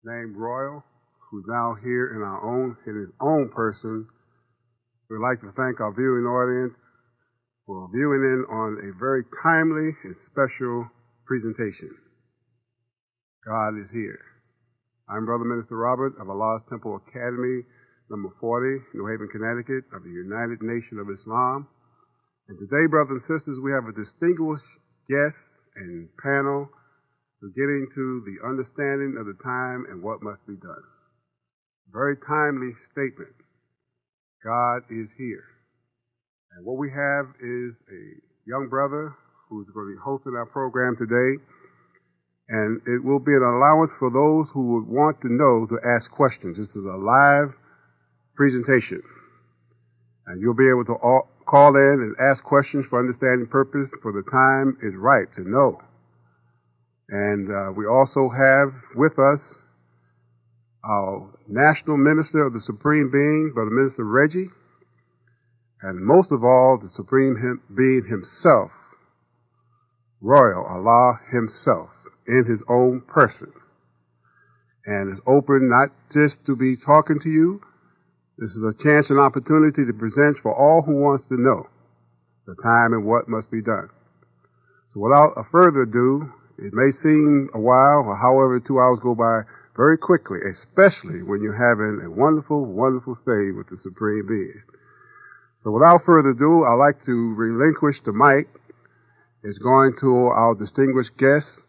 named Royall, who's now here in his own person. We'd like to thank our viewing audience for viewing in on a very timely and special presentation. God is here. I'm Brother Minister Robert of Allah's Temple Academy, number 40, New Haven, Connecticut, of the United Nation of Islam. And today, brothers and sisters, we have a distinguished guest and panel to get into the understanding of the time and what must be done. Very timely statement. God is here. And what we have is a young brother who's going to be hosting our program today. And it will be an allowance for those who would want to know to ask questions. This is a live presentation. And you'll be able to call in and ask questions for understanding purpose, for the time is right to know. And we also have with us our National Minister of the Supreme Being, Brother Minister Reggie, and most of all, the Supreme Being himself, Royall, Allah himself, in his own person. And is open not just to be talking to you. This is a chance and opportunity to present for all who wants to know the time and what must be done. So without further ado, it may seem a while, or however 2 hours go by very quickly, especially when you're having a wonderful, wonderful stay with the Supreme Being. So without further ado, I'd like to relinquish the mic. It's going to our distinguished guest,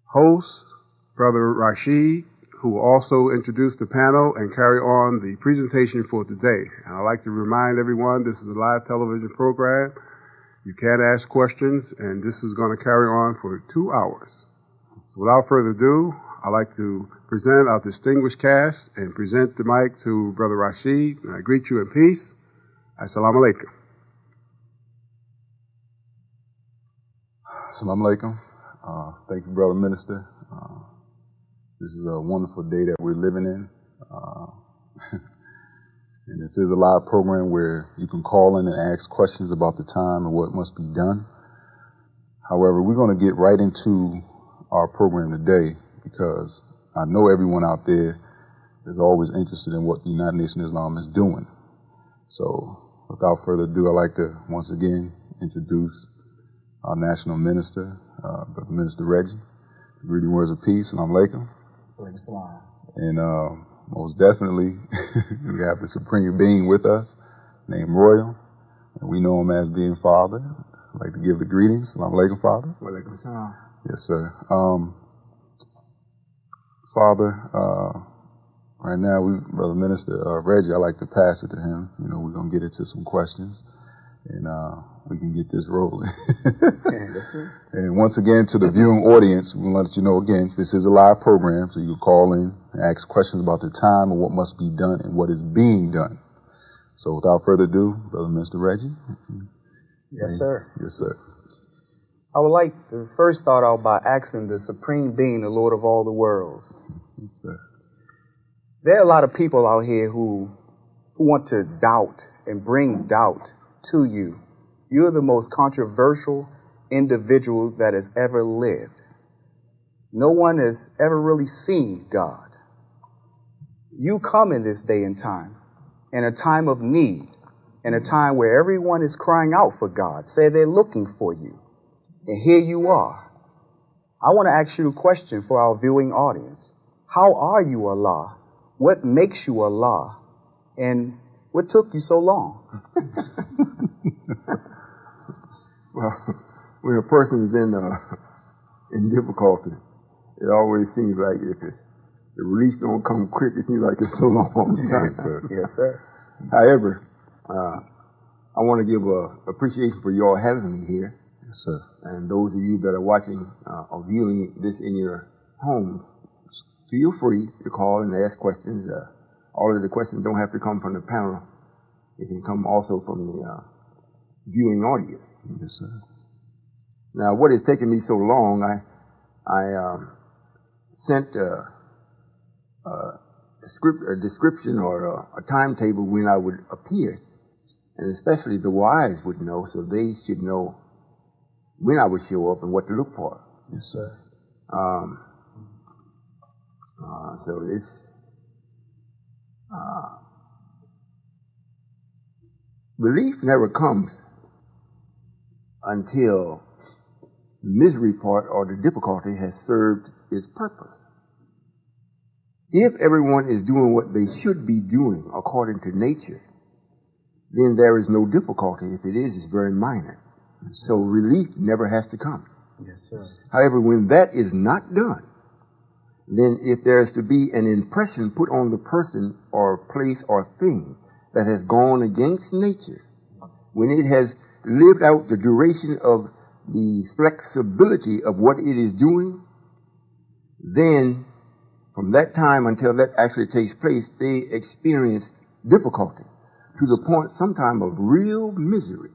host, Brother Rashid, who will also introduce the panel and carry on the presentation for today. And I'd like to remind everyone this is a live television program. You can ask questions, and this is going to carry on for 2 hours. So without further ado, I'd like to present our distinguished cast and present the mic to Brother Rashid. And I greet you in peace. Assalamu alaikum. Assalamu alaikum. Thank you, Brother Minister. This is a wonderful day that we're living in. And this is a live program where you can call in and ask questions about the time and what must be done. However, we're going to get right into our program today because I know everyone out there is always interested in what the United Nations of Islam is doing. So without further ado, I'd like to once again introduce our National Minister, Brother Minister Reggie. Greeting words of peace, and alaikum. And most definitely, we have the Supreme Being with us, named Royall, and we know him as being Father. I'd like to give the greetings. Assalamu alaikum, Father. Wa alaikum salam. Yes, sir. Father, right now, Brother Minister Reggie, I'd like to pass it to him. You know, we're going to get into some questions, and we can get this rolling. And once again, to the viewing audience, we want to let you know again, this is a live program, so you can call in and ask questions about the time and what must be done and what is being done. So without further ado, Brother Minister Reggie. Yes, sir. Yes, sir. I would like to first start out by asking the Supreme Being, the Lord of all the worlds. Yes, sir. There are a lot of people out here who want to doubt and bring doubt to you. You're the most controversial individual that has ever lived. No one has ever really seen God. You come in this day and time, in a time of need, in a time where everyone is crying out for God, say they're looking for you. And here you are. I want to ask you a question for our viewing audience. How are you, Allah? What makes you Allah? And what took you so long? Well, when a person is in difficulty, it always seems like if the relief don't come quick, it seems like it's so long. Yes, sir. Yes, sir. However, I want to give appreciation for you all having me here. Yes, sir. And those of you that are watching or viewing this in your homes, feel free to call and ask questions. All of the questions don't have to come from the panel. It can come also from the viewing audience. Yes, sir. Now, what has taken me so long, I sent a description or a timetable when I would appear, and especially the wise would know, so they should know when I would show up and what to look for. Yes, sir. So this relief never comes until the misery part or the difficulty has served its purpose. If everyone is doing what they should be doing according to nature, then there is no difficulty. If it is, it's very minor. So relief never has to come. Yes, sir. However, when that is not done, then if there is to be an impression put on the person or place or thing that has gone against nature, when it has lived out the duration of the flexibility of what it is doing, then from that time until that actually takes place, they experience difficulty to the point sometime of real misery,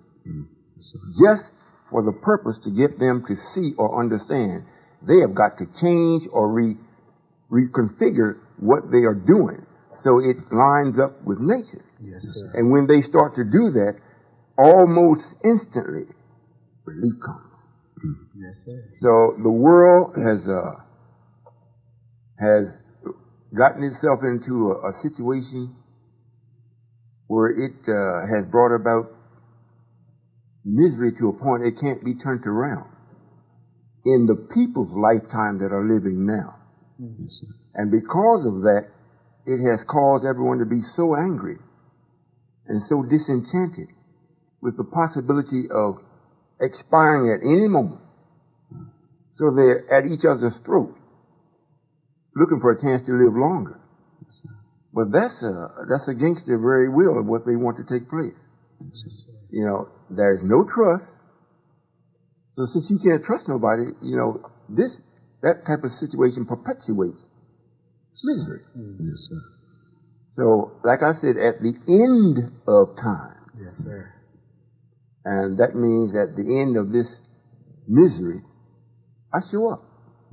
just for the purpose to get them to see or understand they have got to change or reconfigure what they are doing so it lines up with nature. Yes, sir. And when they start to do that, almost instantly, relief comes. Yes, sir. So the world has gotten itself into a situation where it has brought about misery to a point it can't be turned around in the people's lifetime that are living now. Mm-hmm. And because of that, it has caused everyone to be so angry and so disenchanted with the possibility of expiring at any moment. So they're at each other's throat, looking for a chance to live longer. But that's against the very will of what they want to take place. You know, there's no trust. So since you can't trust nobody, you know, that type of situation perpetuates misery. Yes, sir. So, like I said, at the end of time, Yes, sir. and that means at the end of this misery, I show up.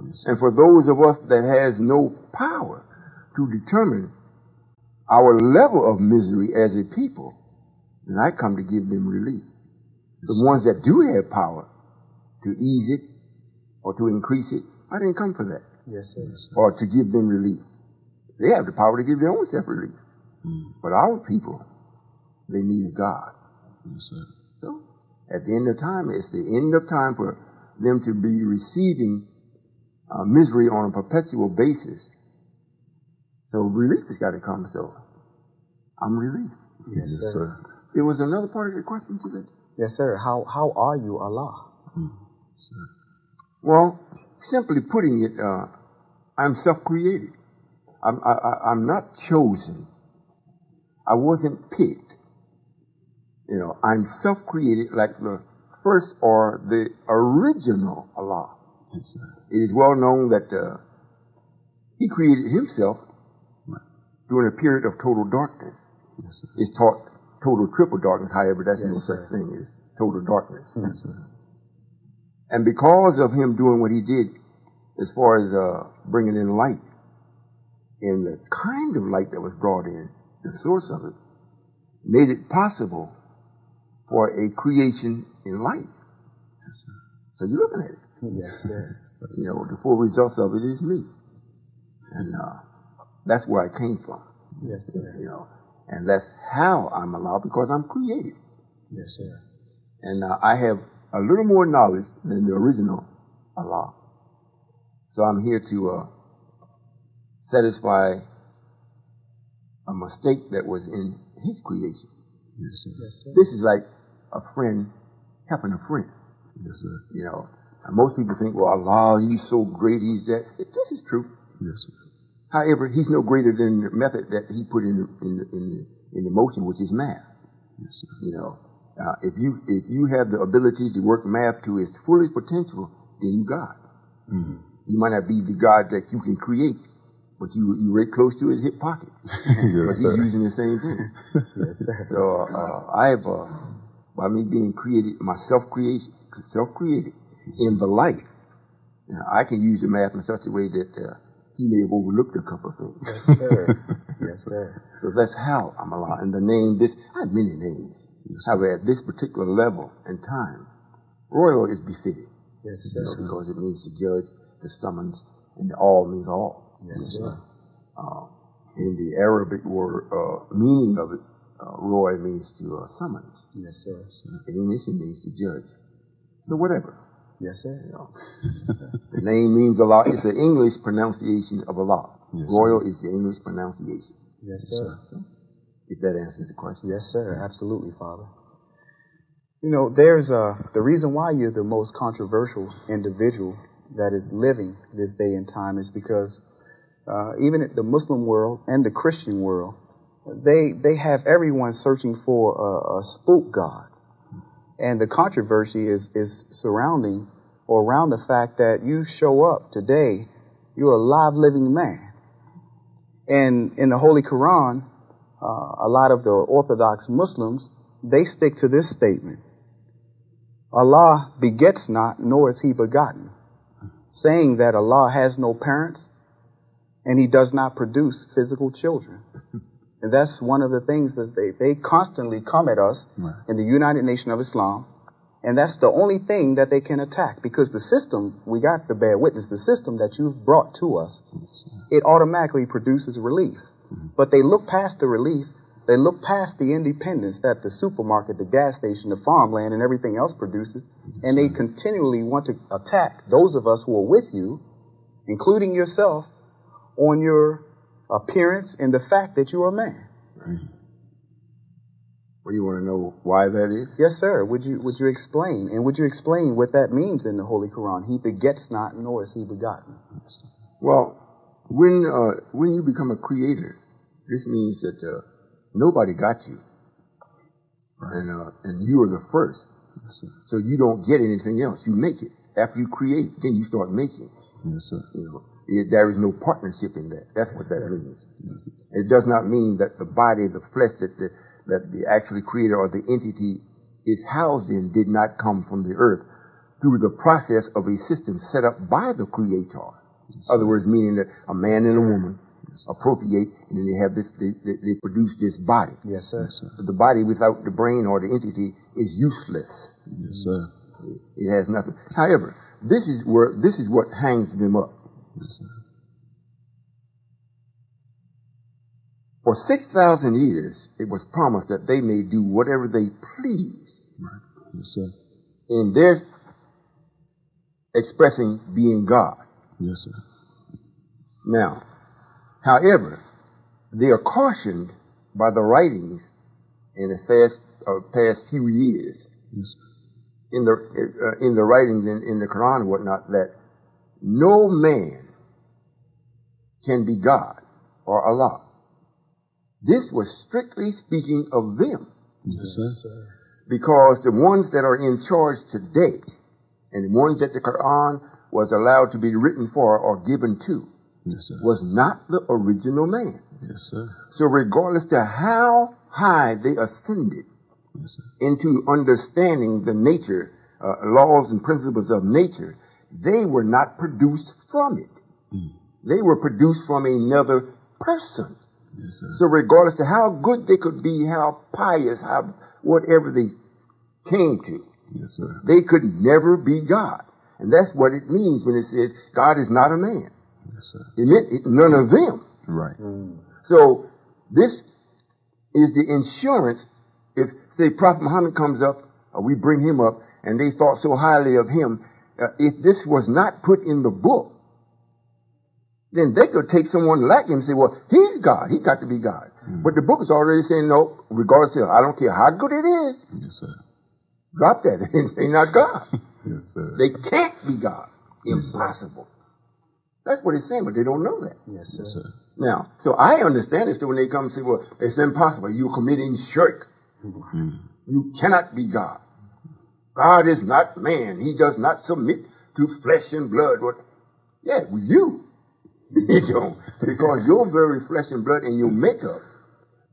Yes, And for those of us that has no power to determine our level of misery as a people, then I come to give them relief. The ones that do have power to ease it or to increase it, I didn't come for that. Yes, sir. Or to give them relief. They have the power to give their own self relief. But our people, they need God. Yes, sir. So, at the end of time, it's the end of time for them to be receiving misery on a perpetual basis. So relief has got to come. So I'm relieved. Yes, sir. There was another part of your question to that. Yes, sir. How are you, Allah? Sir. Well, simply putting it, I'm self-created. I'm not chosen. I wasn't picked. You know, I'm self-created like the first or the original Allah. Yes, sir. It is well known that He created Himself during a period of total darkness. Yes, sir. It's taught total triple darkness, however, that's no Yes, such sir. thing as total darkness. Yes, sir. And because of Him doing what He did as far as bringing in light, and the kind of light that was brought in, the source of it, made it possible for a creation in light. So you're looking at it. Yes, sir. You know, the full results of it is me. And that's where I came from. Yes, sir. You know, and that's how I'm allowed, because I'm created. Yes, sir. And I have a little more knowledge than the original Allah. So I'm here to satisfy a mistake that was in His creation. Yes, sir. Yes, sir. This is like a friend helping a friend. Yes, sir. You know, and most people think, well, Allah, He's so great, He's that. This is true. Yes, sir. However, He's no greater than the method that He put in the motion, which is math. Yes, sir. You know, if you have the ability to work math to its fullest potential, then you God. Mm-hmm. You might not be the God that you can create, but you're right close to His hip pocket. Yes, But He's sir. using the same thing. Yes, sir. So I have, by me being created, my self-created in the life, you know, I can use the math in such a way that He may have overlooked a couple of things. Yes, sir. Yes, sir. So that's how I'm allowed. And the name, I have many names. However, at this particular level and time, Royall is befitting. Yes, You know, sir. because it means to judge, the summons, and the all means all. Yes, sir. In the Arabic word, meaning of it, Roy means to summons. Yes, sir. In English, it means to judge. So whatever. Yes, sir. You know. The name means Allah. It's an English pronunciation of Allah. Yes, Royal is the English pronunciation. Yes, sir. If that answers the question. Yes, sir. Absolutely, Father. You know, there's the reason why you're the most controversial individual that is living this day and time is because even the Muslim world and the Christian world, they have everyone searching for a spook God. And the controversy is surrounding or around the fact that you show up today, you're a live living man. And in the Holy Quran, a lot of the Orthodox Muslims, they stick to this statement. Allah begets not, nor is he begotten, saying that Allah has no parents and he does not produce physical children. And that's one of the things that they constantly come at us in the United Nation of Islam. And that's the only thing that they can attack, because the system, we got to bear witness, the system that you've brought to us, it automatically produces relief. But they look past the relief. They look past the independence that the supermarket, the gas station, the farmland, and everything else produces, and they continually want to attack those of us who are with you, including yourself, on your appearance and the fact that you are a man. Well, you want to know why that is? Yes, sir. Would you explain? And would you explain what that means in the Holy Quran? He begets not, nor is he begotten. Well, when you become a creator, this means that nobody got you, and you are the first. So you don't get anything else. You make it. After you create, then you start making. Yes, sir. You know, there is no partnership in that. That's what that means. It does not mean that the body, the flesh that the actual creator or the entity is housed in did not come from the earth through the process of a system set up by the creator. In other words, meaning that a man and a woman appropriate, and then they have this, they produce this body. Yes, sir. The body without the brain or the entity is useless. Yes, sir. It has nothing. However, this is what hangs them up. Yes, sir. For 6,000 years, it was promised that they may do whatever they please. Right. Yes, sir. In their expressing being God. Yes, sir. Now, however, they are cautioned by the writings in the past few years, yes, in the writings in the Quran and whatnot, that no man can be God or Allah. This was strictly speaking of them. Yes, sir. Because the ones that are in charge today, and the ones that the Quran was allowed to be written for or given to, yes, sir, was not the original man. yes, sir, So regardless to how high they ascended yes, sir, into understanding the nature, laws and principles of nature, they were not produced from it. They were produced from another person. yes, sir, So regardless to how good they could be, how pious, how whatever they came to, yes, sir, they could never be God. And that's what it means when it says God is not a man. yes, sir. It meant none of them. Right. So this is the insurance. If, say, Prophet Muhammad comes up, or we bring him up, and they thought so highly of him, if this was not put in the book, then they could take someone like him and say, well, he's God. He got to be God. But the book is already saying, no, regardless of, I don't care how good it is, Yes, sir. drop that. They're not God. Yes, sir. They can't be God. Yes, sir. Impossible. That's what it's saying, but they don't know that. Yes, sir. Yes, sir. Now, so I understand it. So when they come and say, well, it's impossible. You're committing shirk. You cannot be God. God is not man. He does not submit to flesh and blood. What? Yeah, well, you. You know, because your very flesh and blood and your makeup,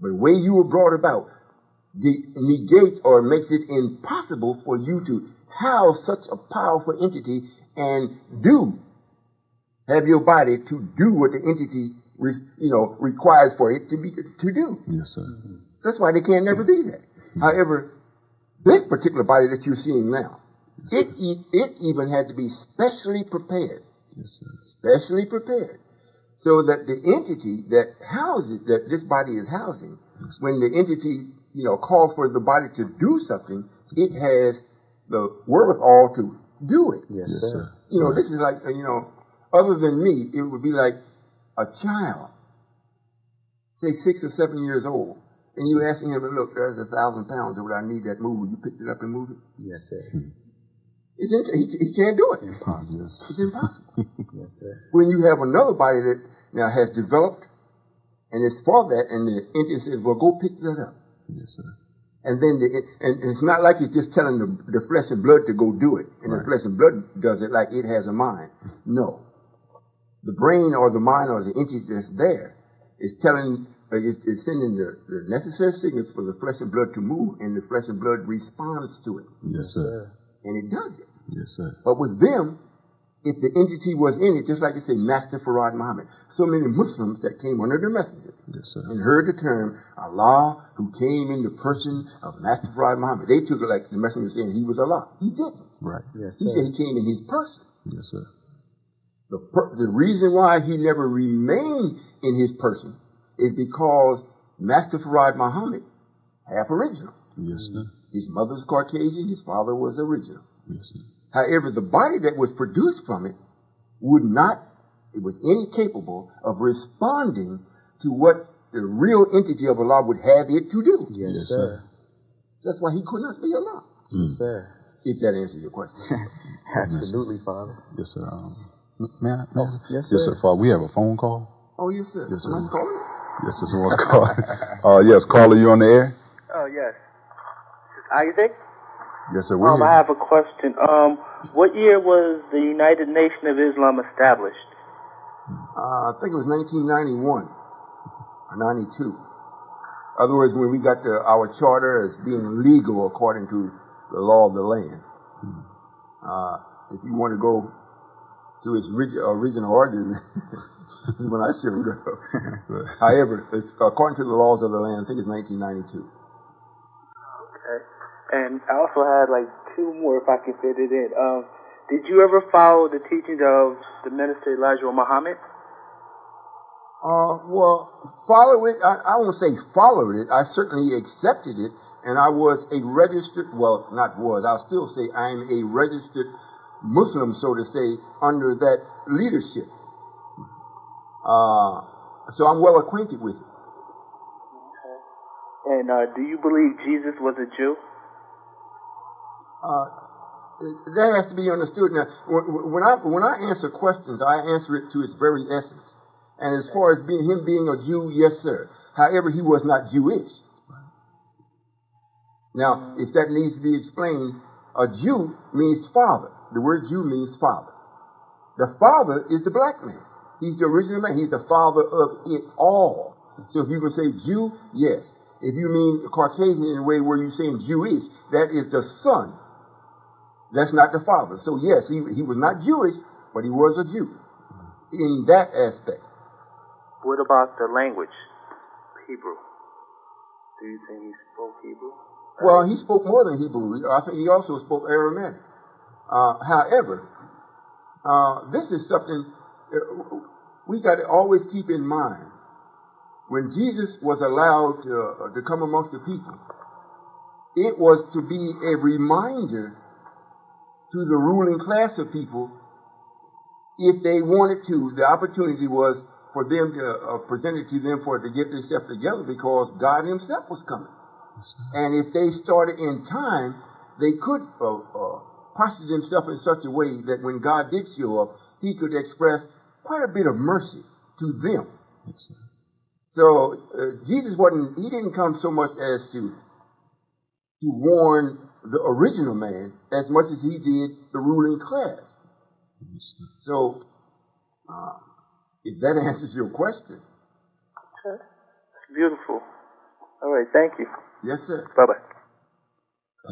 the way you were brought about, negates or makes it impossible for you to house such a powerful entity and have your body to do what the entity requires for it to do. Yes, sir. That's why they can never be that. However, this particular body that you're seeing now, it even had to be specially prepared. Yes, sir. Specially prepared So that the entity that houses, that this body is housing, when the entity, calls for the body to do something, it has the wherewithal to do it. Yes, sir. This is like, other than me, it would be like a child, say 6 or 7 years old, and you asking him, look, there's 1,000 pounds of what I need that move. You picked it up and moved it? Yes, sir. He can't do it. Impossible. It's impossible. Yes, sir. When you have another body that now has developed, and it's for that, and the entity says, well, go pick that up. Yes, sir. And then, and it's not like it's just telling the flesh and blood to go do it, and the flesh and blood does it like it has a mind. No. The brain or the mind or the entity that's there is telling, is sending the necessary signals for the flesh and blood to move, and the flesh and blood responds to it. Yes, sir. And it does it. Yes, sir. But with them, if the entity was in it, just like they say, Master Farad Muhammad, so many Muslims that came under the messenger and heard the term Allah, who came in the person of Master Farad Muhammad, they took it like the messenger was saying he was Allah. He didn't. Right. Yes, he sir. said he came in his person. Yes, sir. The reason why he never remained in his person is because Master Farad Muhammad, half original. Yes, sir. His mother's Caucasian, his father was original. Yes, sir. However, the body that was produced from it it was incapable of responding to what the real entity of Allah would have it to do. Yes, sir. That's why he could not be Allah. Yes, sir. If that answers your question. Absolutely, Father. Yes, sir. May I? Yes, sir. Yes, sir. Father, we have a phone call. Oh, yes, sir. Yes, sir. Someone's calling? Yes, sir. Someone's calling. Yes, caller, you on the air? Oh, yes. Isaac? Yes, sir. I have a question. What year was the United Nation of Islam established? I think it was 1991 or 92. In other words, when we got our charter as being legal according to the law of the land. If you want to go to its original origin, this is when I should go. Yes, sir. However, it's, according to the laws of the land, I think it's 1992. Okay. And I also had like two more if I can fit it in. Did you ever follow the teachings of the minister Elijah Muhammad? Well, follow it. I won't say followed it. I certainly accepted it, and I was a registered. Well, not was. I'll still say I'm a registered Muslim, so to say, under that leadership. So I'm well acquainted with it. Okay. And do you believe Jesus was a Jew? That has to be understood. Now, when I answer questions, I answer it to its very essence. And as far as him being a Jew, yes, sir. However, he was not Jewish. Now, if that needs to be explained, a Jew means father. The word Jew means father. The father is the black man. He's the original man. He's the father of it all. So if you can say Jew, yes. If you mean Caucasian in a way where you're saying Jewish, that is the son. That's not the father. So yes, he was not Jewish, but he was a Jew in that aspect. What about the language, Hebrew? Do you think he spoke Hebrew? Well, he spoke more than Hebrew. I think he also spoke Aramaic. However, this is something we got to always keep in mind. When Jesus was allowed to come amongst the people, it was to be a reminder to the ruling class of people, if they wanted to. The opportunity was for them to present it to them to get themselves together, because God himself was coming. And if they started in time, they could posture themselves in such a way that when God did show up, he could express quite a bit of mercy to them. So Jesus didn't come so much as to warn the original man as much as he did the ruling class. So if that answers your question. Okay. It's beautiful. All right, thank you. Yes, sir. Bye-bye.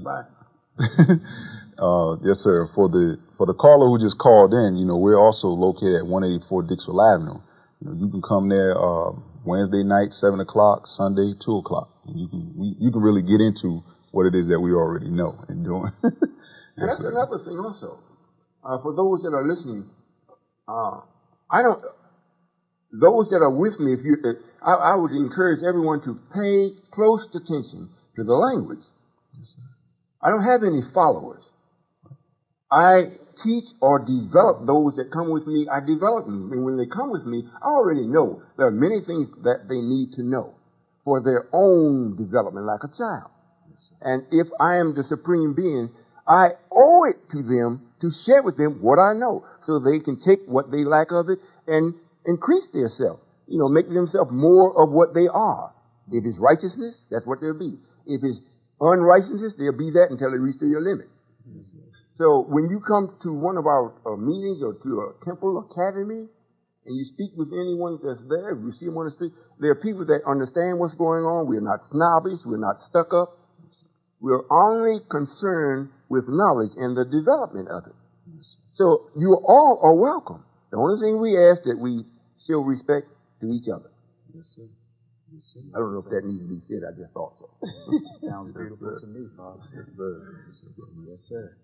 Bye-bye. Yes, sir. For the caller who just called in, we're also located at 184 Dixwell Avenue. You can come there Wednesday night, 7 o'clock, Sunday, 2 o'clock. And you can really get into what it is that we already know and doing. Yes, that's another thing also. For those that are listening, I don't. those that are with me, I would encourage everyone to pay close attention to the language. I don't have any followers. I teach or develop those that come with me. I develop them. And when they come with me, I already know there are many things that they need to know for their own development like a child. And if I am the supreme being, I owe it to them to share with them what I know so they can take what they lack of it and increase themselves. Make themselves more of what they are. If it's righteousness, that's what they'll be. If it's unrighteousness, they'll be that until they reach their limit. So when you come to one of our meetings or to a temple academy and you speak with anyone that's there, if you see them on the street, there are people that understand what's going on. We're not snobbish. We're not stuck up. We're only concerned with knowledge and the development of it. So you all are welcome. The only thing we ask that we show respect to each other. Yes, sir. Yes, sir. I don't know if that needs to be said. I just thought so. Sounds beautiful to me, Father. Yes, sir. Yes, sir.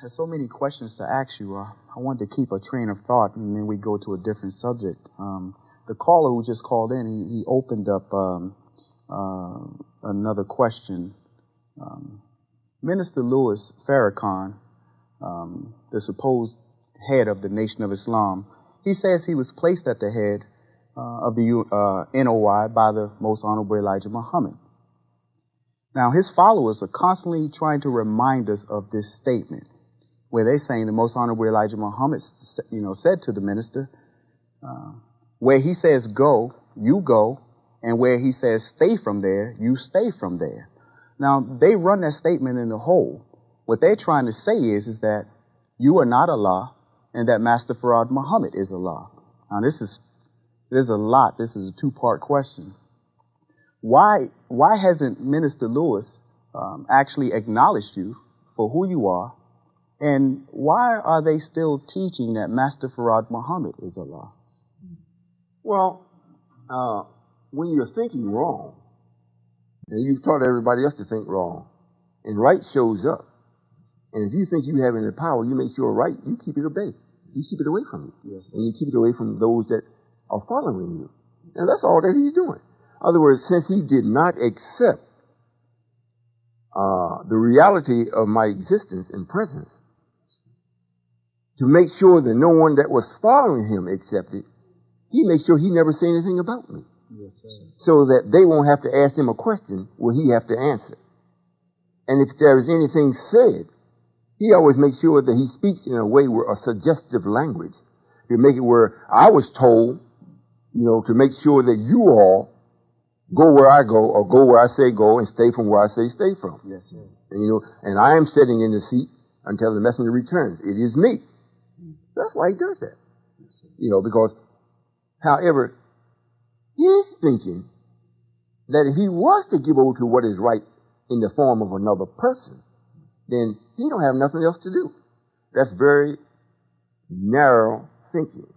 There's so many questions to ask you. I wanted to keep a train of thought, and then we go to a different subject. The caller who just called in, he opened up another question. Minister Louis Farrakhan, the supposed head of the Nation of Islam, he says he was placed at the head of the NOI by the Most Honorable Elijah Muhammad. Now, his followers are constantly trying to remind us of this statement, where they're saying the Most Honorable Elijah Muhammad, said to the minister, where he says go, you go, and where he says stay from there, you stay from there. Now, they run that statement in the hole. What they're trying to say is that you are not Allah, and that Master Farad Muhammad is Allah. Now, there's a lot. This is a two-part question. Why hasn't Minister Lewis actually acknowledged you for who you are? And why are they still teaching that Master Farad Muhammad is Allah? Well, when you're thinking wrong, and you've taught everybody else to think wrong, and right shows up, and if you think you have any power, you make sure right, you keep it at bay. You keep it away from you. Yes, and you keep it away from those that are following you. And that's all that he's doing. In other words, since he did not accept the reality of my existence and presence, to make sure that no one that was following him accepted, he makes sure he never say anything about me. Yes, sir. So that they won't have to ask him a question where he have to answer. And if there is anything said, he always makes sure that he speaks in a way where a suggestive language to make it where I was told, to make sure that you all go where I go or go where I say go and stay from where I say stay from. Yes, sir. And, and I am sitting in the seat until the messenger returns. It is me. That's why he does that. Because, however, he's thinking that if he was to give over to what is right in the form of another person, then he don't have nothing else to do. That's very narrow thinking.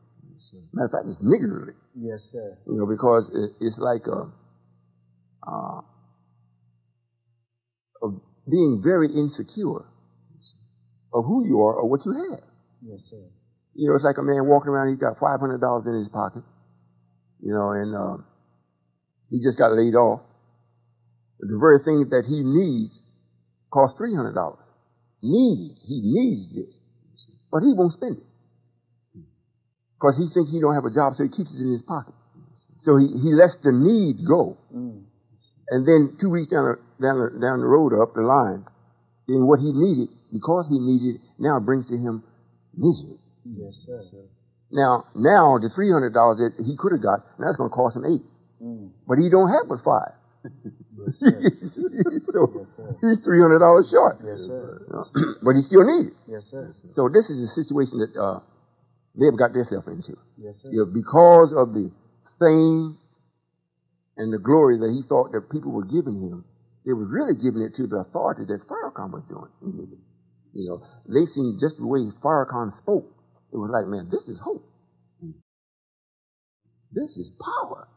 Matter of fact, it's niggardly. Yes, sir. Because it's like of being very insecure of who you are or what you have. Yes, sir. It's like a man walking around, he's got $500 in his pocket, and he just got laid off. The very thing that he needs costs $300. He needs this. But he won't spend it. Because he thinks he don't have a job, so he keeps it in his pocket. So he lets the need go. And then 2 weeks down the road up the line, then what he needed, because he needed, now brings to him misery. Yes, sir. Now the $300 that he could have got, now it's going to cost him $8. But he don't have but $5. So he's $300 short. Yes, sir. But he still needs it. Yes, sir. So this is a situation that they've got themselves into. Yes, sir. Because of the fame and the glory that he thought that people were giving him, they were really giving it to the authority that Farrakhan was doing. They seen just the way Farrakhan spoke. It was like, man, this is hope. This is power.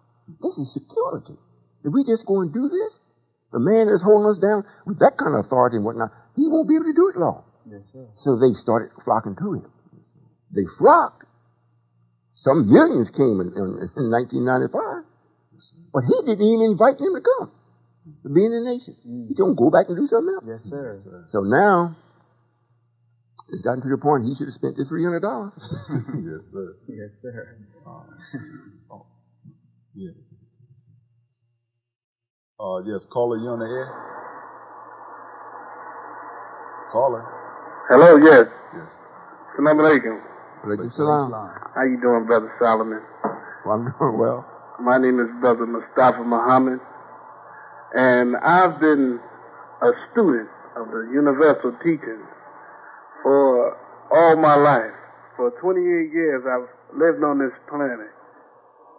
This is security. If we just go and do this, the man that's holding us down with that kind of authority and whatnot, he won't be able to do it long. Yes, sir. So they started flocking to him. They flocked Some millions came in 1995. But he didn't even invite them to come to be in the nation. He don't go back and do something else. Yes, sir. Yes, sir. So now, it's gotten to the point he should have spent the $300. Yes, sir. Yes, sir. Yeah. Yes, caller, you on the air? Caller. Hello, yes. Yes. Assalamu alaikum. Alaikum salam. How you doing, Brother Solomon? Well, I'm doing well. My name is Brother Mustafa Muhammad, and I've been a student of the universal teachings for all my life. For 28 years, I've lived on this planet,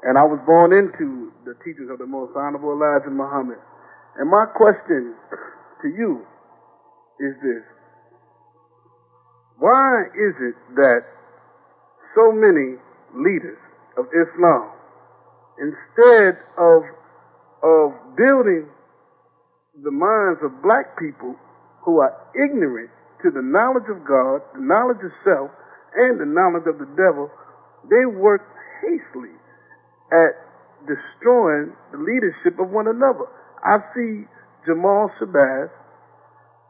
and I was born into the teachings of the Most Honorable Elijah Muhammad. And my question to you is this: why is it that so many leaders of Islam, instead of building the minds of black people who are ignorant to the knowledge of God, the knowledge of self, and the knowledge of the devil, they work hastily at destroying the leadership of one another? I see Jamal Shabazz,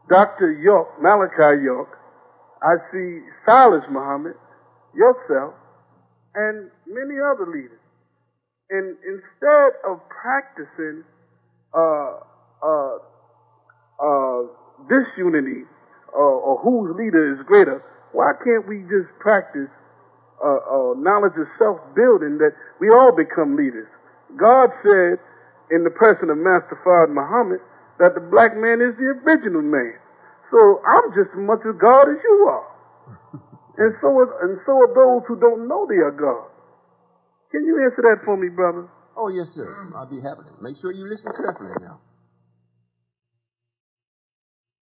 Dr. York, Malachi York, I see Silas Muhammad, yourself, and many other leaders. And instead of practicing disunity or whose leader is greater, why can't we just practice knowledge of self-building, that we all become leaders? God said in the person of Master Fard Muhammad that the black man is the original man. So I'm just as much as God as you are. And so are those who don't know they are God. Can you answer that for me, brother? Oh, yes, sir. I'll be happy to. Make sure you listen carefully now.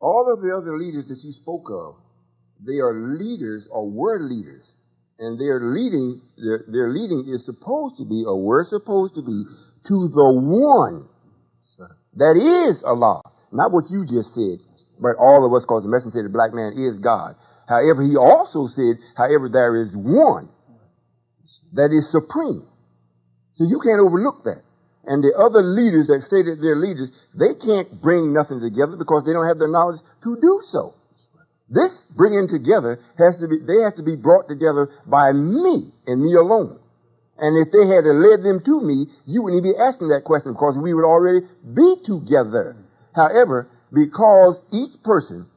All of the other leaders that you spoke of, they are leaders or were leaders. And their leading is supposed to be, or were supposed to be, to the one that is Allah. Not what you just said, but all of us, because the messenger said the black man is God. However, he also said, however, there is one that is supreme. So you can't overlook that. And the other leaders that say that they're leaders, they can't bring nothing together because they don't have the knowledge to do so. This bringing together has to be brought together by me and me alone. And if they had led them to me, you wouldn't be asking that question because we would already be together. However, because each person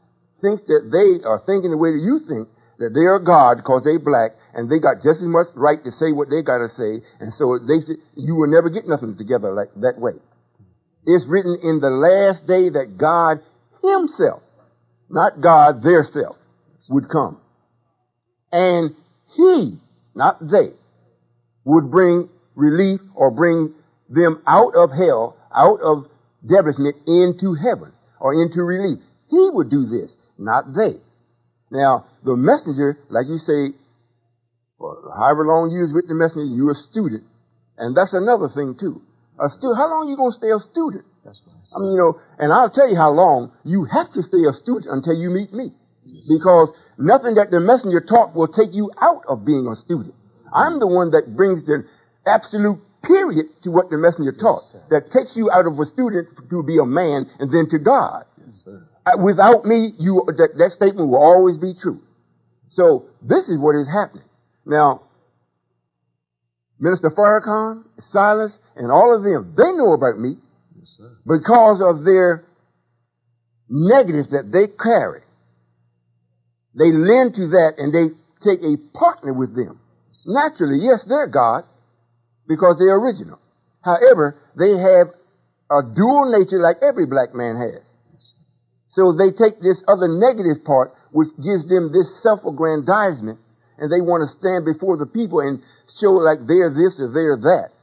thinks that they are thinking the way that you think, that they are God because they black, and they got just as much right to say what they got to say, and so they say, you will never get nothing together like that way. It's written in the last day that God himself, not God, their self, would come. And he, not they, would bring relief or bring them out of hell, out of devilment into heaven or into relief. He would do this, not they. Now, the messenger, like you say, for however long you was with the messenger, you're a student. And that's another thing, too. How long are you going to stay a student? That's right. I mean, and I'll tell you how long. You have to stay a student until you meet me. Yes. Because nothing that the messenger taught will take you out of being a student. I'm the one that brings the absolute period to what the messenger taught. Yes, that takes you out of a student to be a man and then to God. Yes, sir. Without me, that statement will always be true. So this is what is happening. Now, Minister Farrakhan, Silas, and all of them, they know about me. Yes, sir. Because of their negatives that they carry. They lend to that and they take a partner with them. Naturally, yes, they're God because they're original. However, they have a dual nature like every black man has. So they take this other negative part, which gives them this self-aggrandizement, and they want to stand before the people and show like they're this or they're that.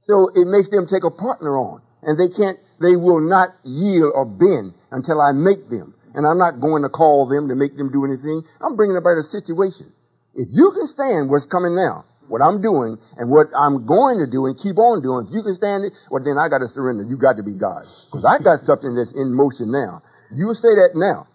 So it makes them take a partner on, and they will not yield or bend until I make them. And I'm not going to call them to make them do anything. I'm bringing about a situation. If you can stand what's coming now, what I'm doing and what I'm going to do and keep on doing, if you can stand it, well, then I got to surrender. You got to be God. Because I got something that's in motion now. You say that now.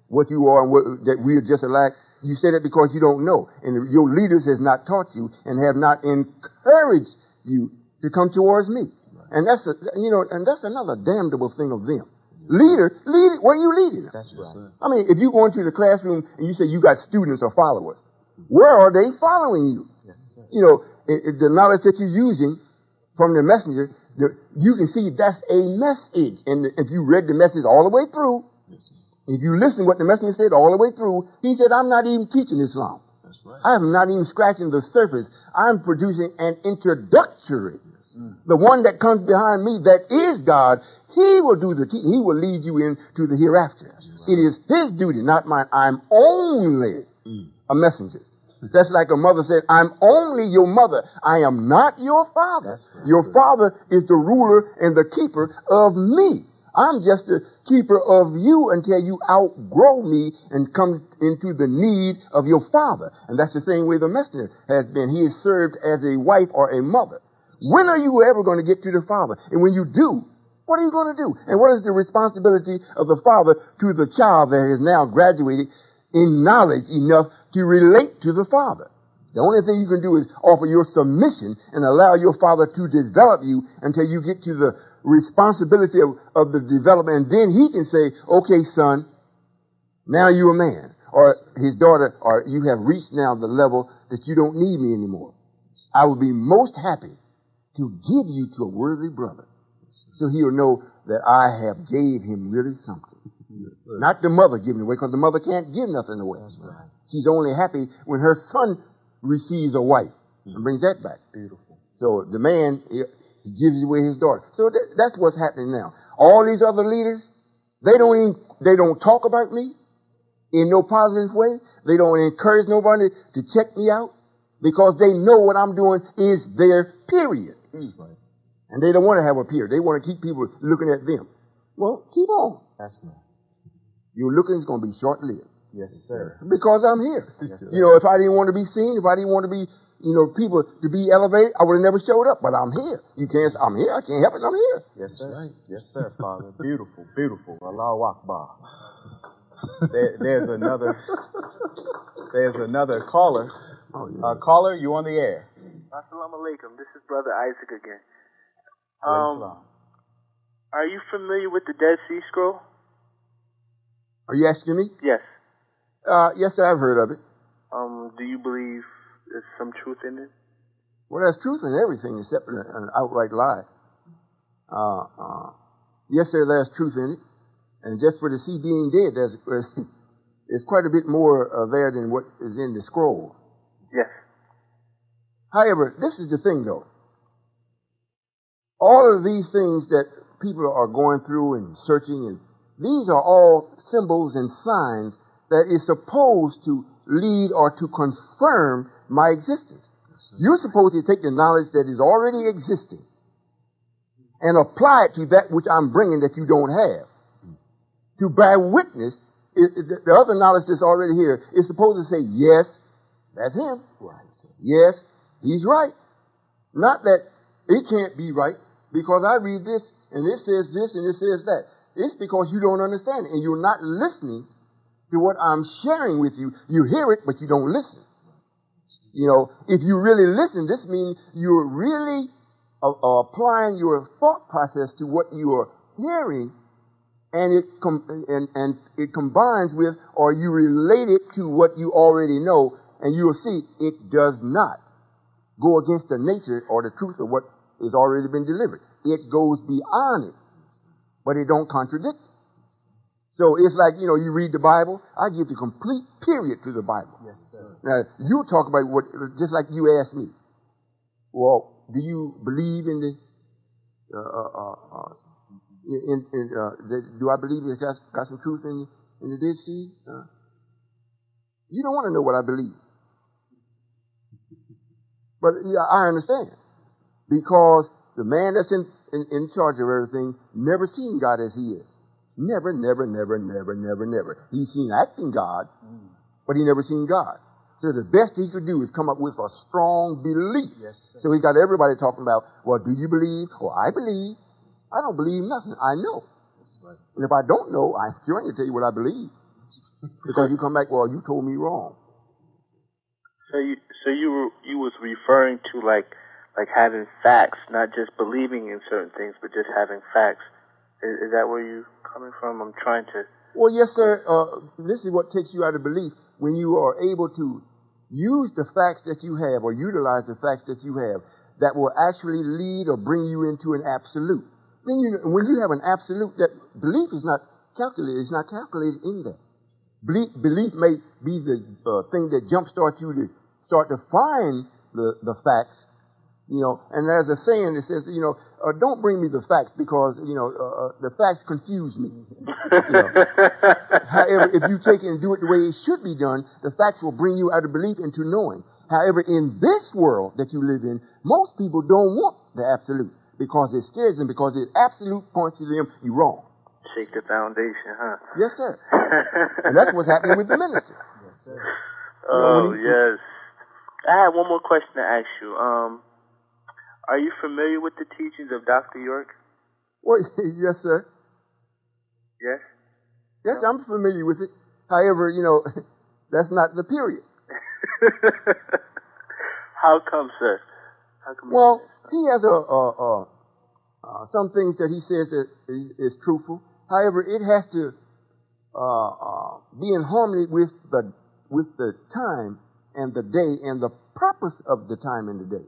what you are and that we are just alike. You say that because you don't know. And your leaders has not taught you and have not encouraged you to come towards me. And that's another damnable thing of them. Leader, where are you leading? That's right. I mean, if you go into the classroom and you say you got students or followers, where are they following you? Yes, sir. You know, the knowledge that you're using from the messenger, you can see that's a message. And if you read the message all the way through, if you listen to what the messenger said all the way through, he said, I'm not even teaching Islam. That's right. I'm not even scratching the surface. I'm producing an introductory. The one that comes behind me, that is God, he will do the teaching. He will lead you into the hereafter. Right. It is his duty, not mine. I'm only a messenger. That's like a mother said, I'm only your mother. I am not your father. Right. Your father is the ruler and the keeper of me. I'm just the keeper of you until you outgrow me and come into the need of your father. And that's the same way the messenger has been. He is served as a wife or a mother. When are you ever going to get to the Father? And when you do, what are you going to do? And what is the responsibility of the father to the child that has now graduated in knowledge enough to relate to the Father? The only thing you can do is offer your submission and allow your Father to develop you until you get to the responsibility of the development. And then he can say, okay, son, now you're a man. Or his daughter, or you have reached now the level that you don't need me anymore. I will be most happy to give you to a worthy brother, so he'll know that I have gave him really something. Yes, not the mother giving away, because the mother can't give nothing away. That's right. She's only happy when her son receives a wife and brings that back. Beautiful. So the man, he gives away his daughter. So that's what's happening now. All these other leaders, they don't talk about me in no positive way. They don't encourage nobody to check me out, because they know what I'm doing is their period. Right. And they don't want to have a period. They want to keep people looking at them. Well, keep on. That's right. Your looking is going to be short-lived. Yes, sir. Because I'm here. Yes, sir. You know, if I didn't want to be seen, if I didn't want to be, people to be elevated, I would have never showed up. But I'm here. You can't say, I'm here. I can't help it. I'm here. Yes, sir. Right. Yes, sir, Father. Beautiful, beautiful. Allahu Akbar. There's another caller. Oh, yeah. Caller, you on the air. Assalamu alaikum. This is Brother Isaac again. Are you familiar with the Dead Sea Scroll? Are you asking me? Yes. Yes, I've heard of it. Do you believe there's some truth in it? Well, there's truth in everything except an outright lie. Yes, sir, there's truth in it. And just for the sea being dead, there's quite a bit more there than what is in the scroll. Yes. However, this is the thing, though. All of these things that people are going through and searching, and these are all symbols and signs that is supposed to lead or to confirm my existence. You're supposed to take the knowledge that is already existing and apply it to that which I'm bringing that you don't have. To bear witness, the other knowledge that's already here is supposed to say, yes, that's him. Right. Yes, he's right. Not that it can't be right because I read this and it says this and it says that. It's because you don't understand it and you're not listening to what I'm sharing with you. You hear it, but you don't listen. You know, if you really listen, this means you're really applying your thought process to what you are hearing, and it combines with, or you relate it to what you already know, and you will see it does not go against the nature or the truth of what has already been delivered. It goes beyond it, but it don't contradict. So it's like, you read the Bible. I give the complete period to the Bible. Yes, sir. Now, you talk about what, just like you asked me. Well, do you believe in the, do I believe it got some truth in the Dead Sea? You don't want to know what I believe. But yeah, I understand. Because the man that's in charge of everything never seen God as he is. Never. He's seen acting God, but he never seen God. So the best he could do is come up with a strong belief. Yes, so he got everybody talking about, well, do you believe? Or I believe. I don't believe nothing. I know. Right. And if I don't know, I'm sure I can tell you what I believe. Because you come back, well, you told me wrong. So you was referring to like having facts, not just believing in certain things, but just having facts. Is that where you coming from? I'm trying to. Well, yes, sir. This is what takes you out of belief when you are able to use the facts that you have or utilize the facts that you have that will actually lead or bring you into an absolute. Then when you have an absolute, that belief is not calculated. It's not calculated in that. Belief may be the thing that jumpstarts you to start to find the facts, and there's a saying that says, don't bring me the facts because, the facts confuse me. However, if you take it and do it the way it should be done, the facts will bring you out of belief into knowing. However, in this world that you live in, most people don't want the absolute because it scares them, because the absolute points to them, you're wrong. Shake the foundation, huh? Yes, sir. And that's what's happening with the minister. Yes, sir. Oh, yes. I have one more question to ask you. Are you familiar with the teachings of Dr. York? Well, yes, sir. Yes? Yes, I'm familiar with it. However, that's not the period. How come, sir? How come? Well, he has some things that he says that is truthful. However, it has to be in harmony with the time and the day and the purpose of the time and the day.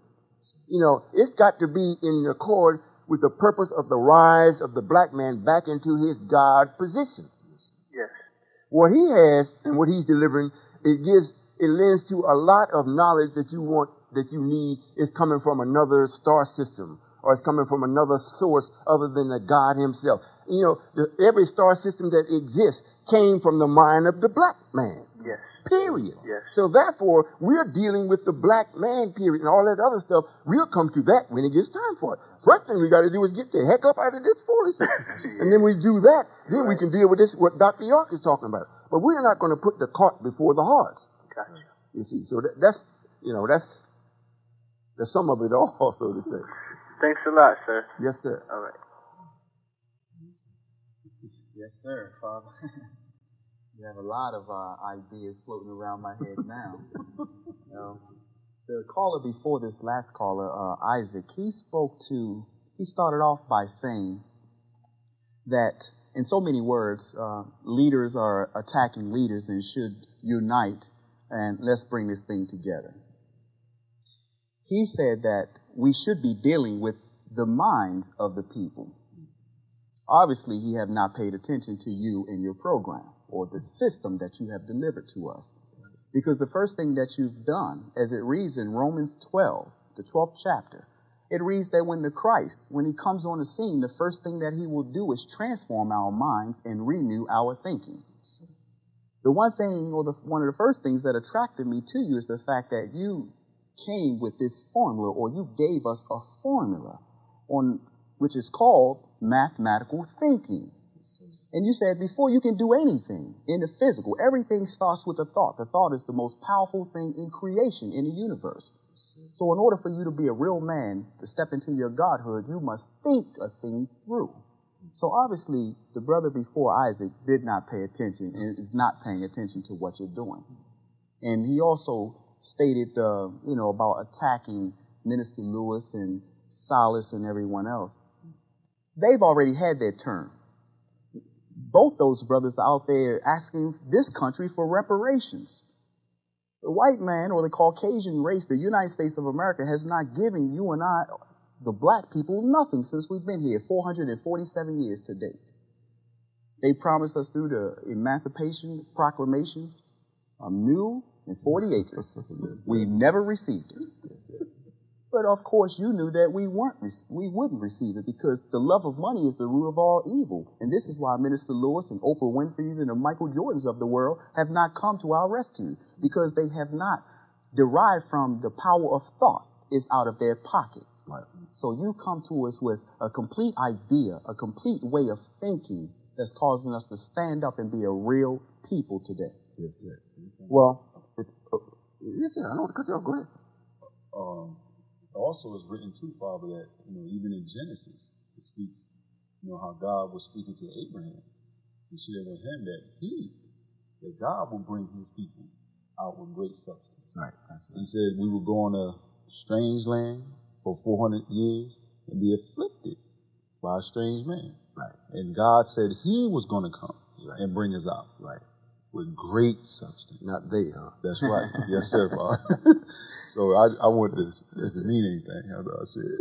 It's got to be in accord with the purpose of the rise of the black man back into his God position. Yes. What he has and what he's delivering, it lends to a lot of knowledge that you need is coming from another star system, or it's coming from another source other than the God himself. Every star system that exists came from the mind of the black man. Yes. Period. Yes. So therefore, we're dealing with the black man, period, and all that other stuff. We'll come to that when it gets time for it. First thing we got to do is get the heck up out of this foolishness. And then we do that, then we can deal with this, what Dr. York is talking about. But we're not going to put the cart before the horse. Gotcha. You see, so that's the sum of it all, so to say. Thanks a lot, sir. Yes, sir. All right. Yes, sir, Father. You have a lot of ideas floating around my head now. The caller before this last caller, Isaac, he started off by saying that, in so many words, leaders are attacking leaders and should unite and let's bring this thing together. He said that we should be dealing with the minds of the people. Obviously, he have not paid attention to you and your program or the system that you have delivered to us. Because the first thing that you've done, as it reads in Romans 12, the 12th chapter, it reads that when he comes on the scene, the first thing that he will do is transform our minds and renew our thinking. The one thing, or one of the first things that attracted me to you is the fact that you came with this formula, or you gave us a formula which is called mathematical thinking. And you said before you can do anything in the physical, everything starts with a thought. The thought is the most powerful thing in creation, in the universe. So in order for you to be a real man, to step into your godhood, you must think a thing through. So obviously, the brother before Isaac did not pay attention and is not paying attention to what you're doing. And he also stated, about attacking Minister Lewis and Silas and everyone else. They've already had their turn. Both those brothers are out there asking this country for reparations. The white man or the Caucasian race, the United States of America, has not given you and I, the black people, nothing since we've been here, 447 years to date. They promised us through the Emancipation Proclamation a mule and 40 acres. We never received it. But of course you knew that we wouldn't receive it because the love of money is the root of all evil. And this is why Minister Lewis and Oprah Winfrey's and the Michael Jordans of the world have not come to our rescue, because they have not derived from the power of thought. It's out of their pocket. Right. So you come to us with a complete idea, a complete way of thinking that's causing us to stand up and be a real people today. Yes, sir. Well, yes, sir. I don't want to cut you off. Go ahead. Also, it's written too, Father, that even in Genesis, it speaks, how God was speaking to Abraham and shared with him that he that God will bring his people out with great substance. Right. He said we will go on a strange land for 400 years and be afflicted by a strange man. Right. And God said he was going to come and bring us out. Right. With great substance. Not they, huh? That's right. Yes, sir, Father. So I want this. It doesn't mean anything, as I said.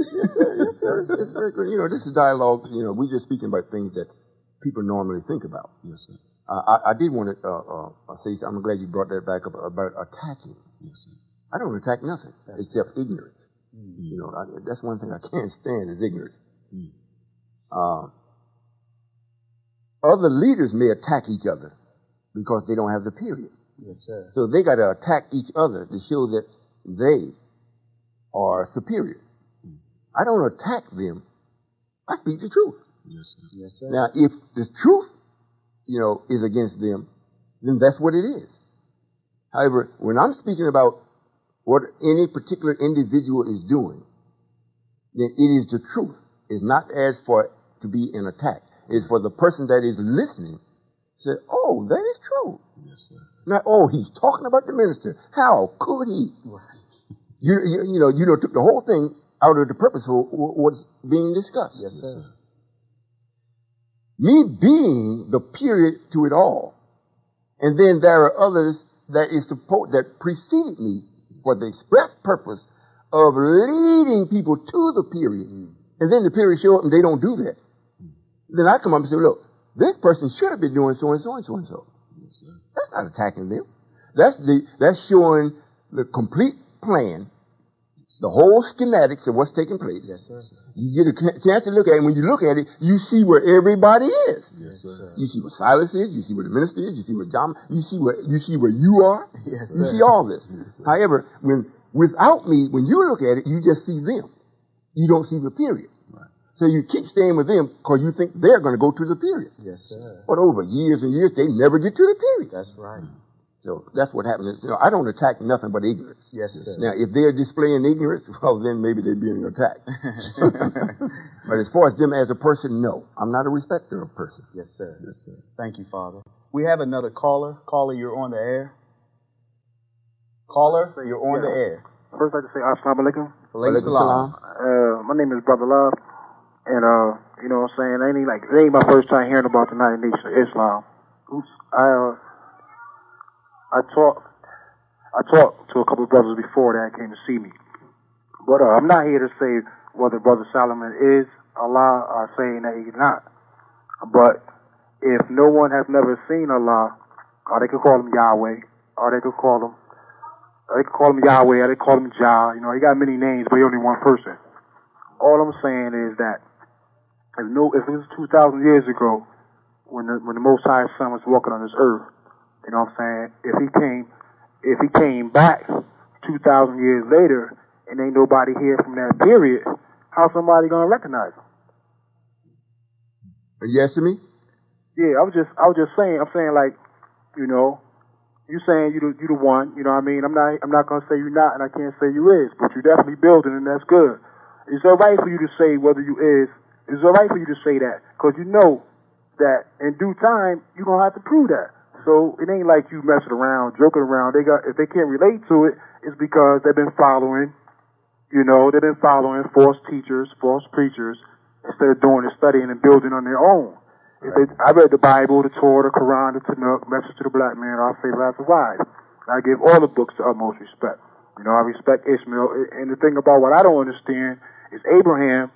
Yes, sir. It's very good. You know, this is dialogue. You know, we're just speaking about things that people normally think about. Yes, sir. I did want to say, I'm glad you brought that back up about attacking. Yes, sir. I don't attack nothing except ignorance. You know, that's one thing I can't stand is ignorance. Other leaders may attack each other because they don't have the period. Yes, sir. So they got to attack each other to show that they are superior. I don't attack them. I speak the truth. Yes, sir. Yes, sir. Now, if the truth, you know, is against them, then that's what it is. However, when I'm speaking about what any particular individual is doing, then it is the truth. It's not as for to be an attack. It's for the person that is listening to say, oh, that is true. Yes, sir. Not, oh, he's talking about the minister. How could he? You know, took the whole thing out of the purpose of what's being discussed. Yes, sir. Me being the period to it all, and then there are others that preceded me for the express purpose of leading people to the period, and then the period show up and they don't do that. Then I come up and say, look, this person should have been doing so and so and so and so. Yes, sir. That's not attacking them. That's showing the complete plan, the whole schematics of what's taking place. Yes, sir. You get a chance to look at it. When you look at it, you see where everybody is. Yes, sir. You see where Silas is. You see where the minister is. You see where John. You see where you are. Yes, you sir. see all this. Yes, sir. However, without me, when you look at it, you just see them. You don't see the period. Right. So you keep staying with them because you think they're going to go to the period. Yes, sir. But over years and years, they never get to the period. That's right. So that's what happens. You know, I don't attack nothing but ignorance. Yes, sir. Now, if they're displaying ignorance, well, then maybe they're being attacked. But as far as them as a person, no. I'm not a respecter of person. Yes, sir. Yes, sir. Thank you, Father. We have another caller. Caller, you're on the air. Caller, you're on the air. First, I'd like to say Assalamu alaikum. Alaikum salam. My name is Brother Love, and you know what I'm saying? It ain't my first time hearing about the United Nations of Islam. I talked to a couple of brothers before that came to see me, but I'm not here to say whether Brother Solomon is Allah or saying that he's not. But if no one has never seen Allah, or they could call him Yahweh, or they could call him Yahweh, or they call him Jah. You know, he got many names, but he's only one person. All I'm saying is that if it was 2,000 years ago, when the Most High Son was walking on this earth, you know what I'm saying? If he came back 2,000 years later and ain't nobody here from that period, how's somebody gonna recognize him? Are you asking me? Yeah, I was just saying. I'm saying, like, you know, you saying you the one. You know what I mean? I'm not gonna say you not, and I can't say you is, but you definitely building, and that's good. It's all right for you to say whether you is. It's all right for you to say that, because you know that in due time you're gonna have to prove that. So it ain't like you messing around, joking around. If they can't relate to it, it's because they've been following, false teachers, false preachers, instead of doing and studying and building on their own. Right. I read the Bible, the Torah, the Quran, the Tanakh, Message to the Black Man, Our Favorite Life Survive. I give all the books the utmost respect. You know, I respect Ishmael. And the thing about what I don't understand is Abraham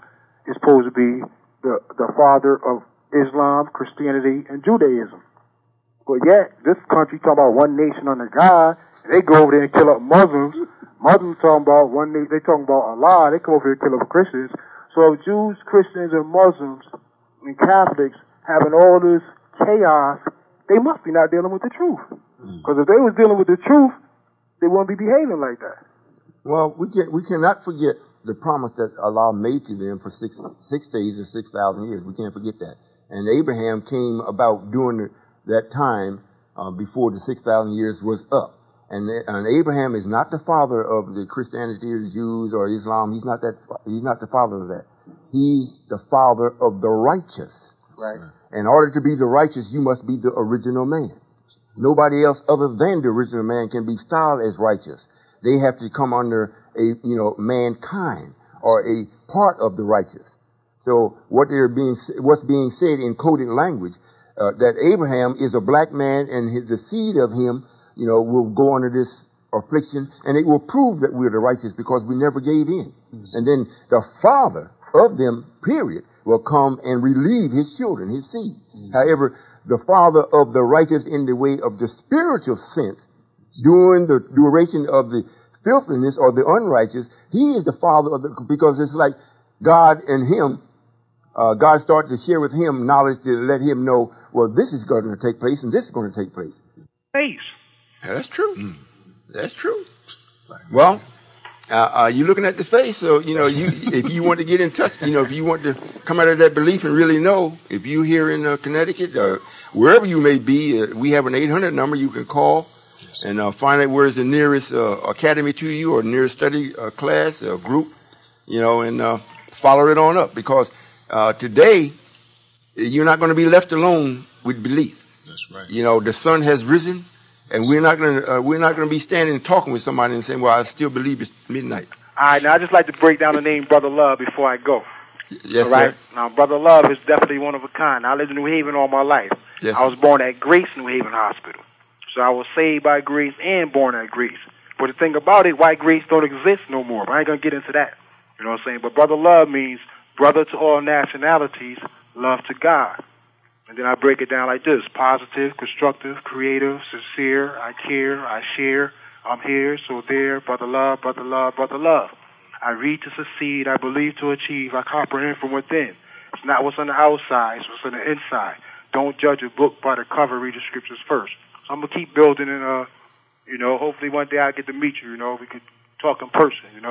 is supposed to be the father of Islam, Christianity, and Judaism. But yet, this country talking about one nation under God, and they go over there and kill up Muslims. Muslims talking about one nation, they talking about Allah, they come over here and kill up Christians. So if Jews, Christians, and Muslims, and Catholics having all this chaos, they must be not dealing with the truth. Because if they was dealing with the truth, they wouldn't be behaving like that. Well, we cannot forget the promise that Allah made to them for 6 days or 6,000 years. We can't forget that. And Abraham came about during that time before the 6,000 years was up. And Abraham is not the father of the Christianity or the Jews or Islam. He's not the father of that. He's the father of the righteous. Right. In order to be the righteous, you must be the original man. Nobody else other than the original man can be styled as righteous. They have to come under mankind or a part of the righteous. So what's being said in coded language, that Abraham is a black man and the seed of him, will go under this affliction, and it will prove that we're the righteous because we never gave in. Mm-hmm. And then the father of them, period, will come and relieve his children, his seed. Mm-hmm. However, the father of the righteous in the way of the spiritual sense, during the duration of the filthiness or the unrighteous, he is the father of because it's like God and him, God started to share with him knowledge to let him know, well, this is going to take place and this is going to take place. Face. Yeah, that's true. Mm. That's true. Well, you're looking at the face, so, if you want to get in touch, if you want to come out of that belief and really know, if you're here in Connecticut or wherever you may be, we have an 800 number you can call and find out where's the nearest academy to you or nearest study class or group, and follow it on up because today you're not going to be left alone with belief. That's right. The sun has risen. And we're not going to be standing and talking with somebody and saying, well, I still believe it's midnight. All right, now I'd just like to break down the name Brother Love before I go. Yes, all right? Sir. Now, Brother Love is definitely one of a kind. I lived in New Haven all my life. Yes, I was born at Grace New Haven Hospital. So I was saved by grace and born at Grace. But the thing about it, white grace don't exist no more. But I ain't going to get into that. You know what I'm saying? But Brother Love means brother to all nationalities, love to God. And then I break it down like this: positive, constructive, creative, sincere, I care, I share, I'm here, so there, brother love, brother love, brother love. I read to succeed, I believe to achieve, I comprehend from within. It's not what's on the outside, it's what's on the inside. Don't judge a book by the cover, read the scriptures first. So I'm going to keep building and, hopefully one day I get to meet you, we could talk in person,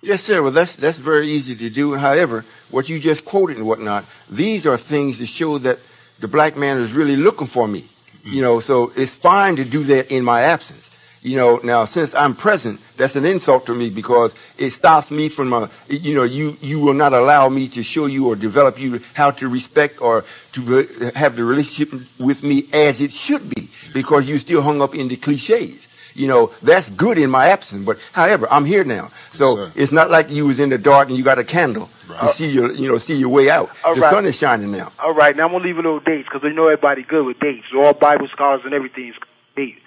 Yes, sir. Well, that's very easy to do. However, what you just quoted and whatnot, these are things to show that the black man is really looking for me. So it's fine to do that in my absence. Now since I'm present, that's an insult to me because it stops me from, you will not allow me to show you or develop you how to respect or to have the relationship with me as it should be because you still hung up in the cliches. That's good in my absence, but however, I'm here now. So it's not like you was in the dark and you got a candle to see your way out. The sun is shining now. All right, now I'm going to leave a little dates because they know everybody good with dates. All Bible scholars and everything is date.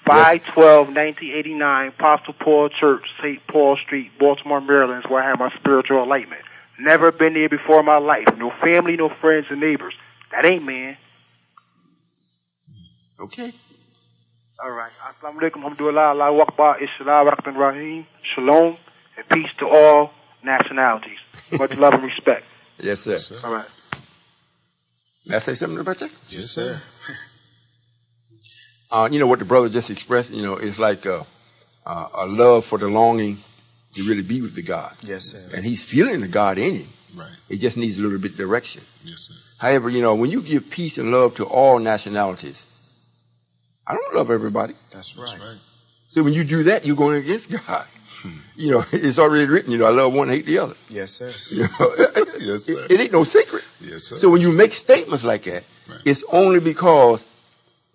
5/12/1989, Apostle Paul Church, St. Paul Street, Baltimore, Maryland is where I had my spiritual enlightenment. Never been there before in my life. No family, no friends and neighbors. That ain't man. Okay. All right. Assalamu alaikum, alhamdulillah, Allahu Akbar, Islam, Rahman Rahim, Shalom, and peace to all nationalities. Much love and respect. Yes, sir. Yes, sir. All right. May I say something about that? Yes, sir. What the brother just expressed, is like a love for the longing to really be with the God. Yes, sir. And he's feeling the God in him. Right. It just needs a little bit of direction. Yes, sir. However, when you give peace and love to all nationalities, I don't love everybody. That's right. So when you do that, you're going against God. It's already written, I love one, hate the other. Yes, sir. Yes, sir. It ain't no secret. Yes, sir. So when you make statements like that, it's only because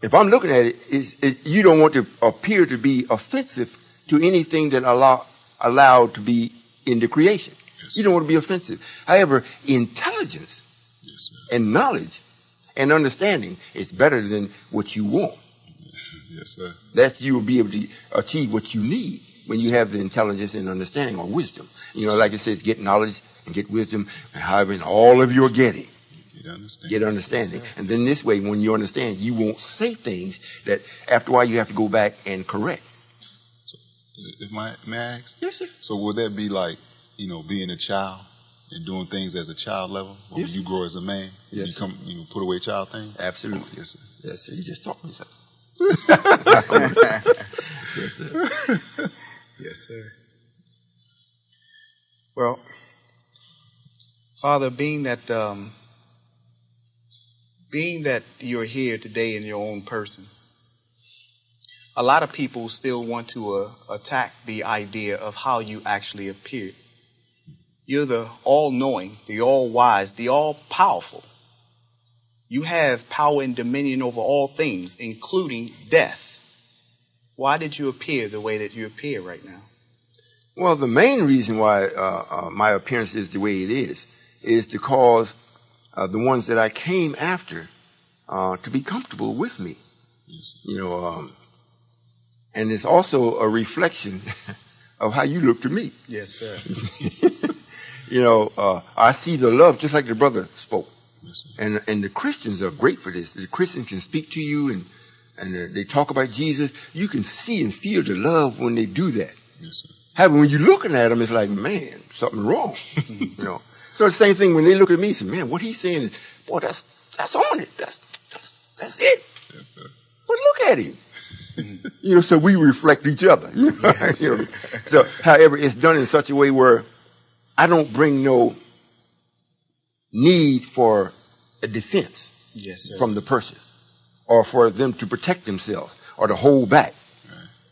if I'm looking at it, you don't want to appear to be offensive to anything that Allah allowed to be in the creation. Yes, you don't want to be offensive. However, intelligence and knowledge and understanding is better than what you want. Yes, sir. That's you will be able to achieve what you need when you have the intelligence and understanding or wisdom. Like it says, get knowledge and get wisdom, and however in all of your getting, get understanding. Yes, and then this way, when you understand, you won't say things that after a while you have to go back and correct. So, may I ask? Yes, sir. So would that be like, being a child and doing things as a child level? Or when you grow as a man, you come, put away child things? Absolutely. Yes, sir. Yes, sir. You just taught me something. Yes, sir. Yes, sir. Well, Father, being that you're here today in your own person, a lot of people still want to attack the idea of how you actually appeared. You're the all-knowing, the all-wise, the all-powerful. You have power and dominion over all things, including death. Why did you appear the way that you appear right now? Well, the main reason why my appearance is the way it is to cause the ones that I came after to be comfortable with me. You know, and it's also a reflection of how you look to me. Yes, sir. You know, I see the love just like the brother spoke. And the Christians are great for this. The Christians can speak to you and they talk about Jesus. You can see and feel the love when they do that. However, when you're looking at them, it's like, man, something wrong. You know. So the same thing when they look at me, say, man, what he's saying is, boy, that's on it. That's it. Yes, but look at him. You know, so we reflect each other. You know? Yes. You know? So, however, it's done in such a way where I don't bring no need for a defense from the person or for them to protect themselves or to hold back.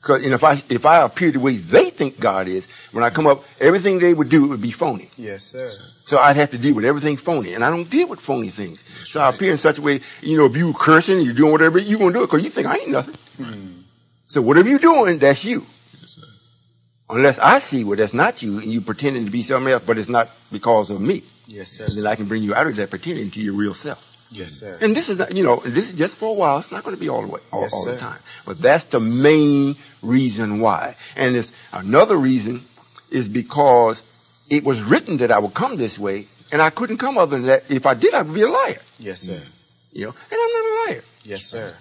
Because if I appear the way they think God is, when I come up, everything they would do would be phony. Yes, sir. So I'd have to deal with everything phony, and I don't deal with phony things. So I appear in such a way, you know, if you cursing, you're doing whatever, you're going to do it because you think I ain't nothing. So whatever you're doing, that's you. Unless I see, well, that's not you, and you pretending to be something else, but it's not because of me. Yes, sir. And then I can bring you out of that pretending to your real self. Yes, sir. And this is, you know, this is just for a while. It's not going to be all the way, all the time. But that's the main reason why. And it's another reason is because it was written that I would come this way, and I couldn't come other than that. If I did, I would be a liar. Yes, sir. You know, and I'm not a liar. Yes, sir.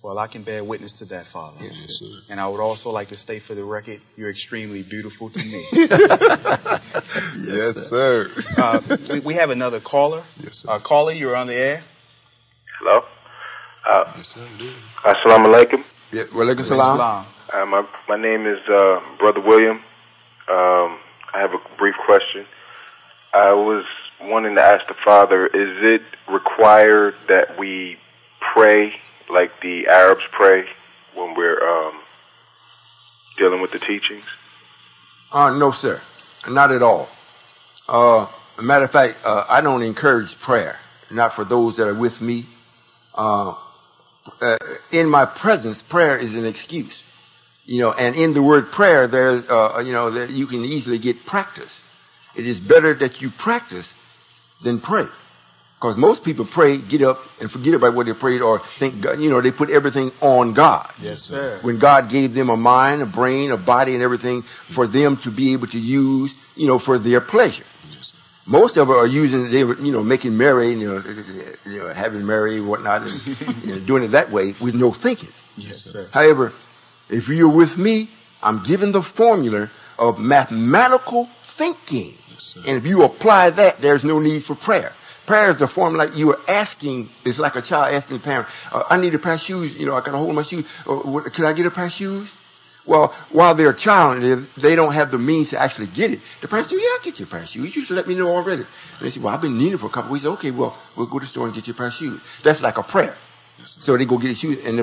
Well, I can bear witness to that, Father. Yes, sir. And I would also like to state for the record, you're extremely beautiful to me. Yes, sir. We have another caller. Yes, sir. Caller, you're on the air. Hello. Yes, sir. Assalamu alaikum. Yeah, walaikum salam. My name is Brother William. I have a brief question. I was wanting to ask the Father, is it required that we pray like the Arabs pray when we're dealing with the teachings? No, sir. Not at all. A matter of fact, I don't encourage prayer, not for those that are with me. In my presence, prayer is an excuse. You know, and in the word prayer, there's, you know, there you can easily get practice. It is better that you practice than pray. Because most people pray, get up, and forget about what they prayed or think, you know, they put everything on God. Yes, sir. When God gave them a mind, a brain, a body, and everything for them to be able to use, you know, for their pleasure. Most of them are using, they were, you know, making merry, you know, having merry and whatnot, and you know, doing it that way with no thinking. Yes, sir. However, if you're with me, I'm giving the formula of mathematical thinking. Yes, and if you apply that, there's no need for prayer. Prayer is the formula like you are asking. It's like a child asking a parent, I need a pair of shoes. You know, I got to hold my shoes. Could I get a pair of shoes? Well, while they're a child and they don't have the means to actually get it, the parents say, yeah, I'll get you a pair of shoes. You should let me know already. And they say, well, I've been needing for a couple of weeks. Okay, well, we'll go to the store and get you a pair of shoes. That's like a prayer. Yes, so they go get the shoes, and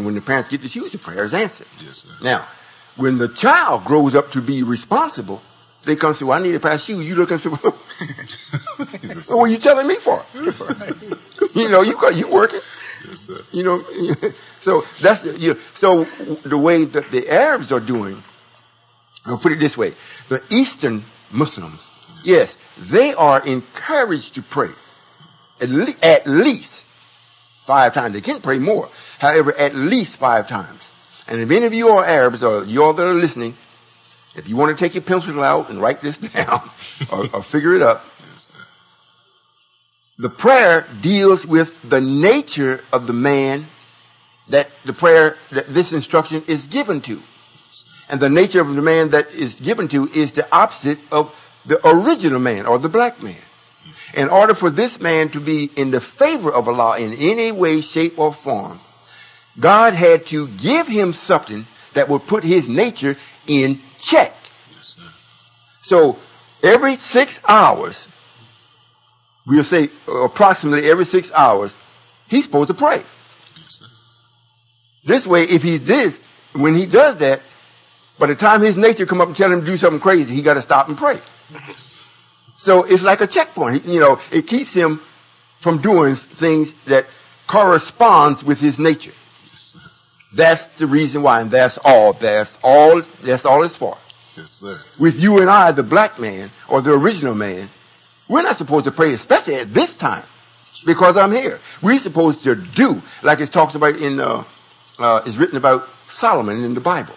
when the parents get the shoes, the prayer is answered. Yes, sir. Now, when the child grows up to be responsible, they come and say, well, I need a pair of shoes. You look and say, well, what are you telling me for? You know, you working. Yes, sir. You know, so that's so the way that the Arabs are doing. I'll put it this way: the Eastern Muslims, yes, they are encouraged to pray at least 5 times. They can't pray more. However, at least 5 times. And if any of you are Arabs or you all that are listening, if you want to take your pencil out and write this down or figure it up. The prayer deals with the nature of the man that this instruction is given to. And the nature of the man that is given to is the opposite of the original man or the black man. In order for this man to be in the favor of Allah in any way, shape, or form, God had to give him something that would put his nature in check. So every 6 hours, we'll say approximately every 6 hours, he's supposed to pray. Yes, this way, if when he does that, by the time his nature come up and tell him to do something crazy, he got to stop and pray. So it's like a checkpoint. You know, it keeps him from doing things that corresponds with his nature. That's the reason why, and that's all it's for. Yes, sir. With you and I, the black man, or the original man, we're not supposed to pray, especially at this time, because I'm here. We're supposed to do, like it talks about in, it's written about Solomon in the Bible.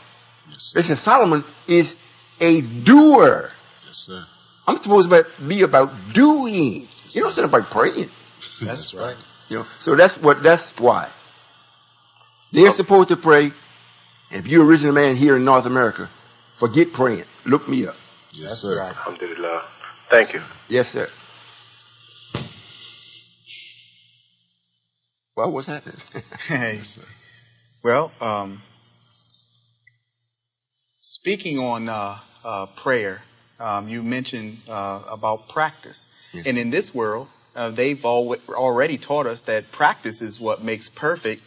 Yes, it says Solomon is a doer. Yes, sir. I'm supposed to be about doing. Yes, you don't say about praying. That's right. You know, so that's why. They're supposed to pray. If you're original man here in North America, forget praying. Look me up. Yes, sir. Right. Alhamdulillah. Thank you. Yes, sir. Well, what's happening? Hey. Well, speaking on prayer, you mentioned about practice. Yes. And in this world, they've already taught us that practice is what makes perfect.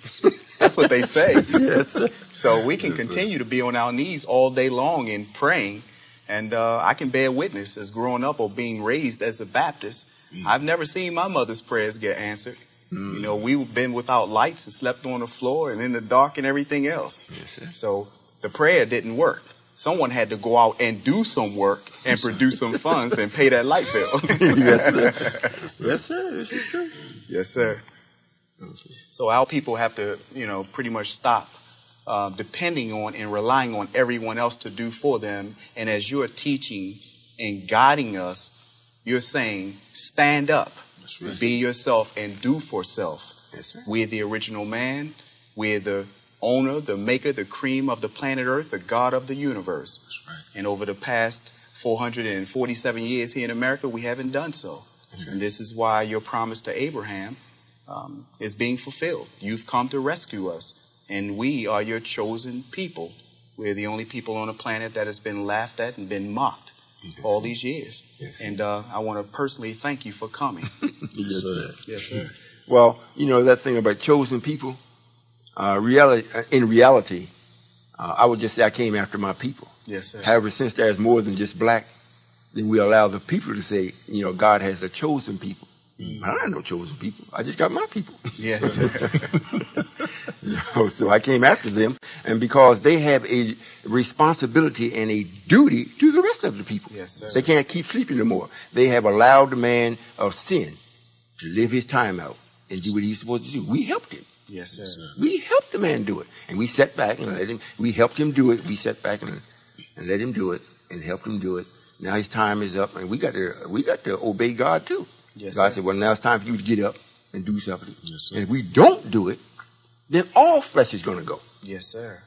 That's what they say. Yes, sir. So we can continue to be on our knees all day long in praying. And I can bear witness as growing up or being raised as a Baptist. I've never seen my mother's prayers get answered. You know, we've been without lights and slept on the floor and in the dark and everything else. Yes, sir. So the prayer didn't work. Someone had to go out and do some work and produce some funds and pay that light bill. Yes, sir. Yes, sir. This is true. Yes, sir. So our people have to, pretty much stop depending on and relying on everyone else to do for them. And as you're teaching and guiding us, you're saying, stand up, right. Be yourself and do for self. Yes, right. We're the original man. We're the owner, the maker, the cream of the planet Earth, the God of the universe. That's right. And over the past 447 years here in America, we haven't done so. Okay. And this is why your promise to Abraham is being fulfilled. You've come to rescue us, and we are your chosen people. We're the only people on the planet that has been laughed at and been mocked all these years. Yes. And I want to personally thank you for coming. Yes, sir. Yes, sir. Well, that thing about chosen people, in reality, I would just say I came after my people. Yes, sir. However, since there's more than just black, then we allow the people to say, God has a chosen people. I don't have no chosen people. I just got my people. Yes. So I came after them, and because they have a responsibility and a duty to the rest of the people. Yes, sir. They can't keep sleeping no more. They have allowed the man of sin to live his time out and do what he's supposed to do. We helped him. Yes, sir. We helped the man do it. And we sat back and let him. We helped him do it. We sat back and let him do it and helped him do it. Now his time is up, and we got to obey God too. Yes, God sir. said, well, now it's time for you to get up and do something. Yes, sir. And if we don't do it, then all flesh is going to go. Yes, sir.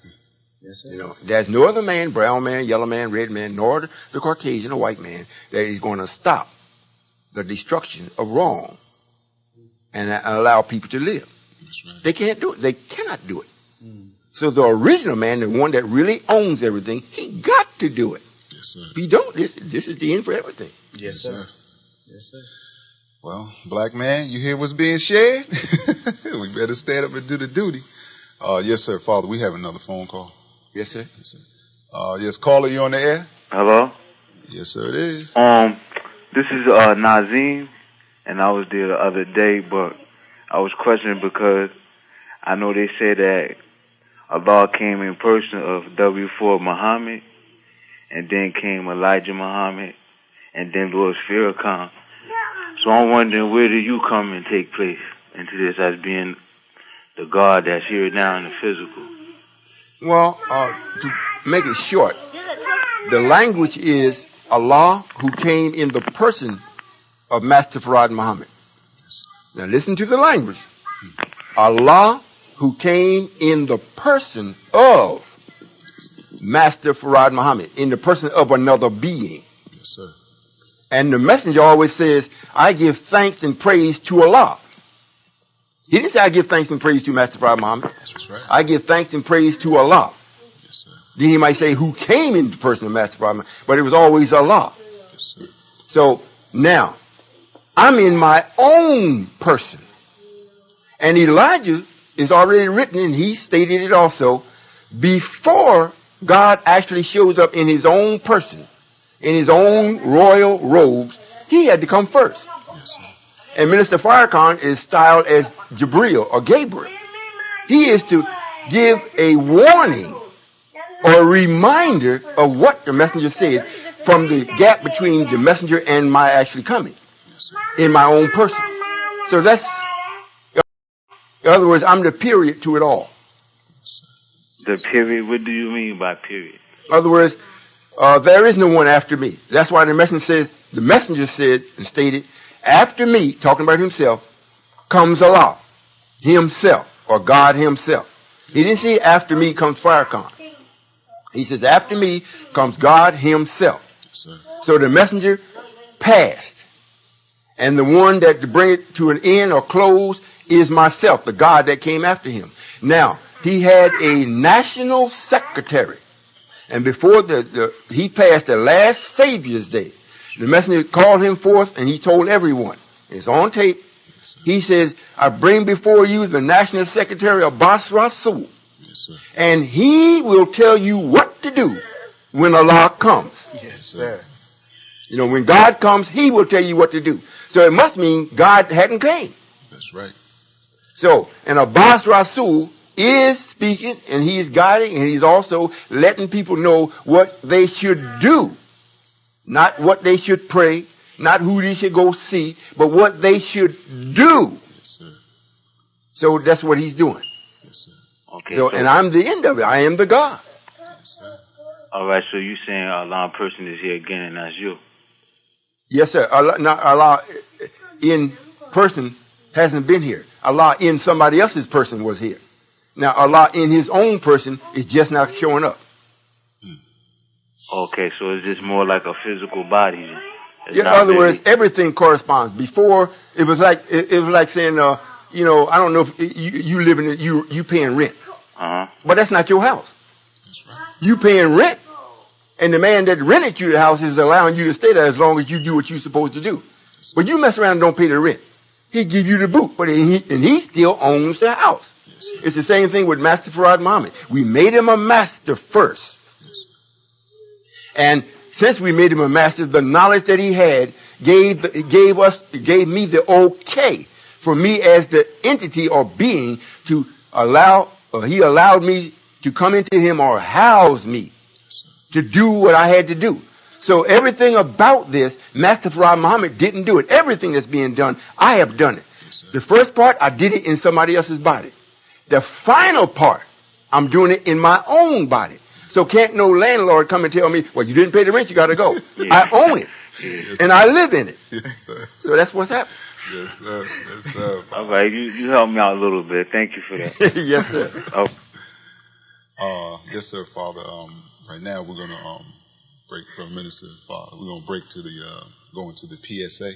Yes, sir. There's no other man, brown man, yellow man, red man, nor the Caucasian or white man that is going to stop the destruction of wrong and allow people to live. That's right. They can't do it. They cannot do it. So the original man, the one that really owns everything, he got to do it. Yes, sir. If he don't, this is the end for everything. Yes, sir. Yes, sir. Well, black man, you hear what's being shared? We better stand up and do the duty. Yes, sir. Father, we have another phone call. Yes, sir. Yes, sir. Yes, caller, you on the air? Hello? Yes, sir, it is. This is Nazim, and I was there the other day, but I was questioning because I know they say that Allah came in person of W4 Muhammad, and then came Elijah Muhammad, and then Lord Farrakhan. So I'm wondering, where do you come and take place into this as being the God that's here now in the physical? Well, to make it short, the language is Allah who came in the person of Master Farad Muhammad. Now listen to the language. Allah who came in the person of Master Farad Muhammad, in the person of another being. Yes, sir. And the messenger always says, I give thanks and praise to Allah. He didn't say I give thanks and praise to Master Farad Muhammad. That's right. I give thanks and praise to Allah. Yes, sir. Then he might say who came in the person of Master Farad Muhammad, but it was always Allah. Yes, sir. So now, I'm in my own person. And Elijah is already written, and he stated it also, before God actually shows up in his own person, in his own royal robes, he had to come first. Yes, sir. And Minister Farrakhan is styled as Jibril or Gabriel. He is to give a warning or a reminder of what the messenger said from the gap between the messenger and my actually coming in my own person. So that's, in other words, I'm the period to it all. The period, what do you mean by period? In other words, there is no one after me. That's why the messenger said and stated, after me, talking about himself, comes Allah, himself, or God himself. He didn't say after me comes Farrakhan. He says after me comes God himself. So the messenger passed. And the one that to bring it to an end or close is myself, the God that came after him. Now, he had a national secretary. And before he passed the last Savior's Day, the messenger called him forth and he told everyone, it's on tape, he says, I bring before you the national secretary of Bas Rasul. And he will tell you what to do when Allah comes. Yes, sir. You know, when God comes, he will tell you what to do. So it must mean God hadn't came. That's right. So, and Abbas Rasul is speaking and he's guiding and he's also letting people know what they should do. Not what they should pray, not who they should go see, but what they should do. Yes, sir. So that's what he's doing. Yes, sir. Okay. So, and I'm the end of it. I am the God. Yes, sir. All right, so you saying Allah person is here again and that's you. Yes, sir. Allah in person hasn't been here. Allah in somebody else's person was here. Now, Allah in his own person is just now showing up. Okay, so it's just more like a physical body. In other words, everything corresponds. Before, it was like saying, you know, I don't know if you live in it, you paying rent. But that's not your house. That's right. You paying rent. And the man that rented you the house is allowing you to stay there as long as you do what you're supposed to do. But you mess around and don't pay the rent. He give you the boot, but he still owns the house. It's the same thing with Master Farad Muhammad. We made him a master first. And since we made him a master, the knowledge that he had gave me the okay for me as the entity or being to he allowed me to come into him or house me to do what I had to do. So everything about this, Master Farad Muhammad didn't do it. Everything that's being done, I have done it. The first part, I did it in somebody else's body. The final part, I'm doing it in my own body. So can't no landlord come and tell me, well, you didn't pay the rent, you got to go. I own it. And I live in it. Yes, sir. So that's what's happening. Yes, sir. Yes, sir. All right, you helped me out a little bit. Thank you for that. Yes, sir. Yes, sir, Father. Right now we're gonna break from Minister Father. We're gonna break to go into the PSA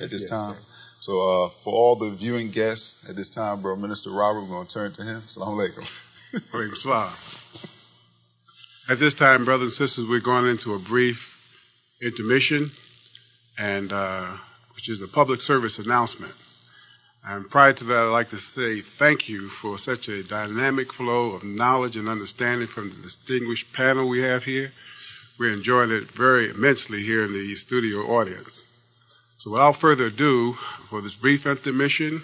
at this time. Sir. So for all the viewing guests at this time, bro, Minister Robert, we're gonna turn to him. Assalamu alaikum. Alaikum salam. At this time, brothers and sisters, we're going into a brief intermission, and which is a public service announcement. And prior to that, I'd like to say thank you for such a dynamic flow of knowledge and understanding from the distinguished panel we have here. We're enjoying it very immensely here in the studio audience. So without further ado, for this brief intermission,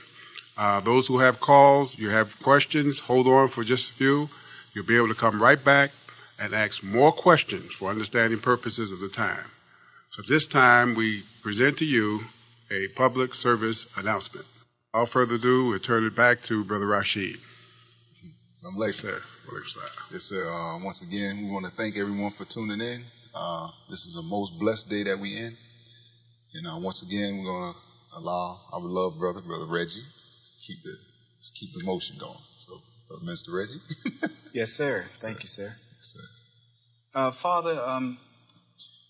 those who have calls, you have questions, hold on for just a few. You'll be able to come right back and ask more questions for understanding purposes of the time. So this time, we present to you a public service announcement. Without further ado, we'll turn it back to Brother Rashid. I'm late, sir. Yes, sir. Once again, we want to thank everyone for tuning in. This is the most blessed day that we're in. And once again, we're going to allow our beloved brother, Brother Reggie, keep the motion going. So, Mr. Reggie. Yes, sir. Thank you, sir. Yes, sir. Father,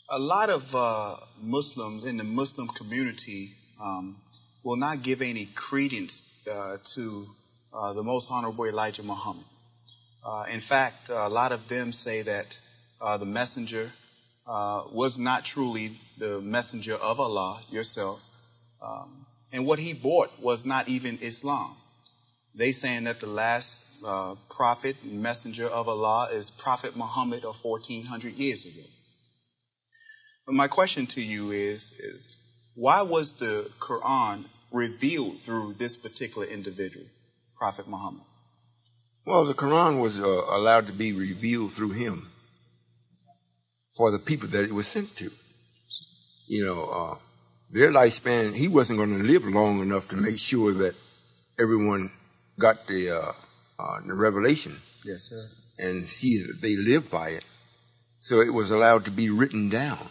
a lot of Muslims in the Muslim community will not give any credence to the Most Honorable Elijah Muhammad. In fact, a lot of them say that the messenger was not truly the messenger of Allah, yourself, and what he brought was not even Islam. They saying that the last prophet and messenger of Allah is Prophet Muhammad of 1400 years ago. But my question to you is why was the Quran revealed through this particular individual, Prophet Muhammad? Well, the Quran was allowed to be revealed through him for the people that it was sent to. You know, their lifespan, he wasn't going to live long enough to make sure that everyone got the revelation. Yes, sir. And see that they lived by it. So it was allowed to be written down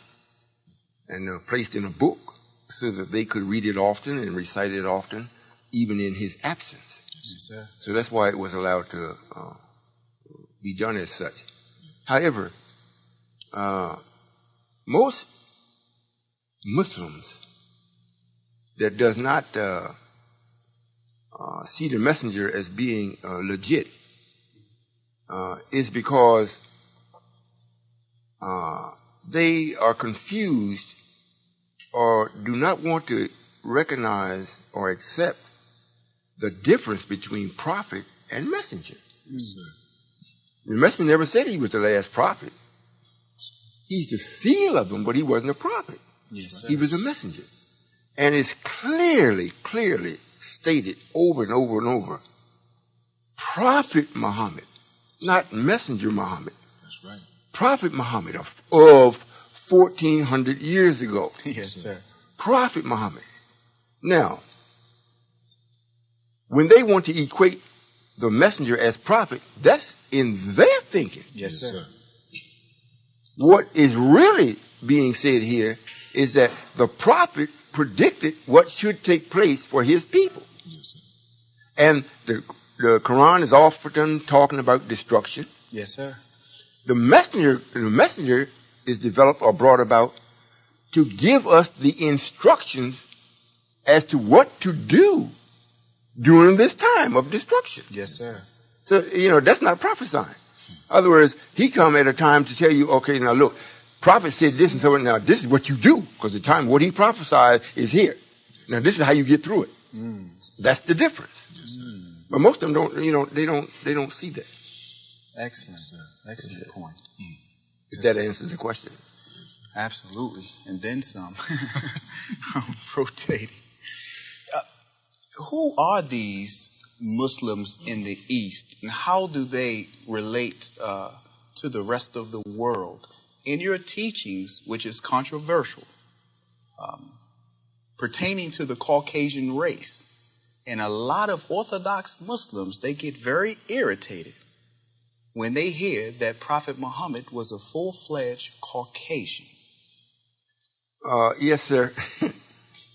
and placed in a book so that they could read it often and recite it often, even in his absence. Yes, sir. So that's why it was allowed to be done as such. However, most Muslims that does not see the messenger as being legit is because they are confused or do not want to recognize or accept the difference between prophet and messenger. The messenger never said he was the last prophet. He's the seal of them, but he wasn't a prophet. Yes, he was a messenger. And it's clearly stated over and over and over. Prophet Muhammad, not messenger Muhammad. That's right. Prophet Muhammad of 1400 years ago. Yes, sir. Prophet Muhammad. Now, when they want to equate the messenger as prophet, that's in their thinking. Yes, sir. What is really being said here is that the prophet predicted what should take place for his people. Yes, sir. And the Quran is often talking about destruction. Yes, sir. The messenger is developed or brought about to give us the instructions as to what to do during this time of destruction. Yes, sir. So, that's not prophesying. In other words, he come at a time to tell you, okay, now look, prophet said this and so now this is what you do, because the time what he prophesied is here. Now this is how you get through it. That's the difference. Yes, but most of them don't, they don't see that. Excellent, sir. Excellent point. If that answers the question. Absolutely. And then some. I'm rotating. Who are these Muslims in the East, and how do they relate to the rest of the world? In your teachings, which is controversial, pertaining to the Caucasian race, and a lot of Orthodox Muslims, they get very irritated when they hear that Prophet Muhammad was a full-fledged Caucasian. Yes, sir.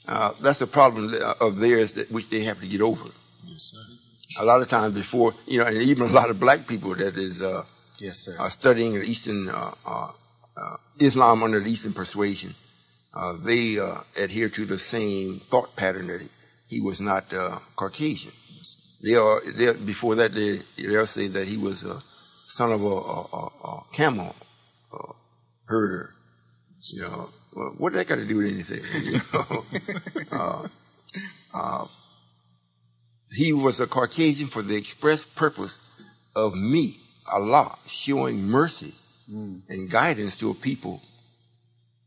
That's a problem of theirs which they have to get over. Yes, sir. A lot of times before, and even a lot of black people that is yes, sir. Studying Eastern Islam under the Eastern persuasion, they adhere to the same thought pattern that he was not Caucasian. They before that they'll say that he was a son of a camel herder. Well, what that got to do with anything? He was a Caucasian for the express purpose of me, Allah, showing mercy and guidance to a people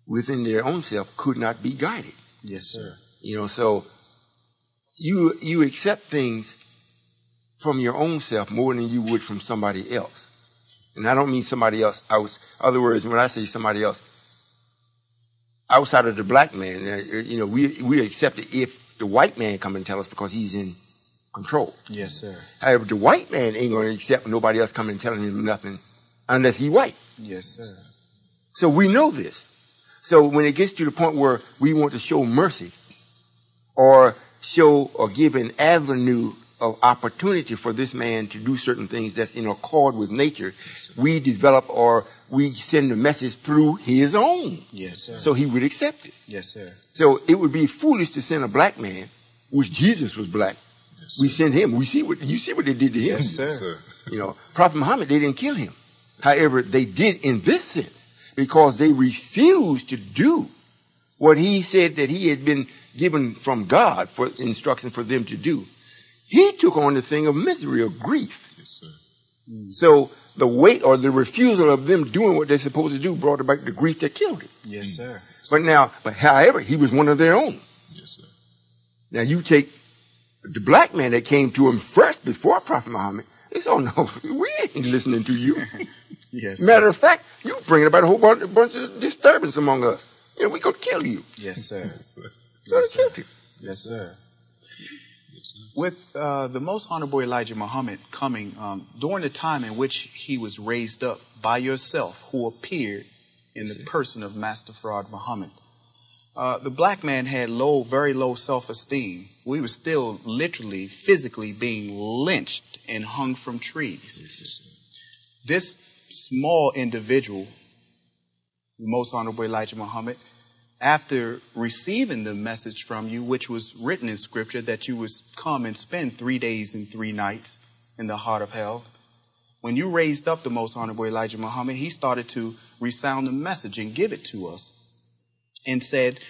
within their own self could not be guided. Yes, sir. So you accept things from your own self more than you would from somebody else. And I don't mean somebody else out. In other words, when I say somebody else, outside of the black man, we accept it if the white man come and tell us because he's in control. Yes, sir. However, the white man ain't going to accept nobody else coming and telling him nothing unless he's white. Yes, sir. So we know this. So when it gets to the point where we want to show mercy or show or give an avenue of opportunity for this man to do certain things that's in accord with nature, we develop or we send the message through his own. Yes, sir. So he would accept it. Yes, sir. So it would be foolish to send a black man, which Jesus was black. Yes, we send him. You see what they did to him. Yes, sir. Prophet Muhammad, they didn't kill him. However, they did in this sense because they refused to do what he said that he had been given from God for instruction for them to do. He took on the thing of misery, of grief. Yes, sir. So the weight or the refusal of them doing what they're supposed to do brought about the grief that killed him. Yes, sir. But however, he was one of their own. Yes, sir. Now you take the black man that came to him first before Prophet Muhammad. They said, oh no, we ain't listening to you. Yes. Matter of fact, you bringing about a whole bunch of disturbance among us. And we're going to kill you. Yes, sir. So they killed you. Yes, sir. With the Most Honorable Elijah Muhammad coming during the time in which he was raised up by yourself, who appeared in the person of Master Farad Muhammad, the black man had very low self-esteem. We were still literally, physically being lynched and hung from trees. This small individual, the Most Honorable Elijah Muhammad, after receiving the message from you, which was written in scripture, that you would come and spend 3 days and 3 nights in the heart of hell, when you raised up the Most Honorable Elijah Muhammad, he started to resound the message and give it to us and said,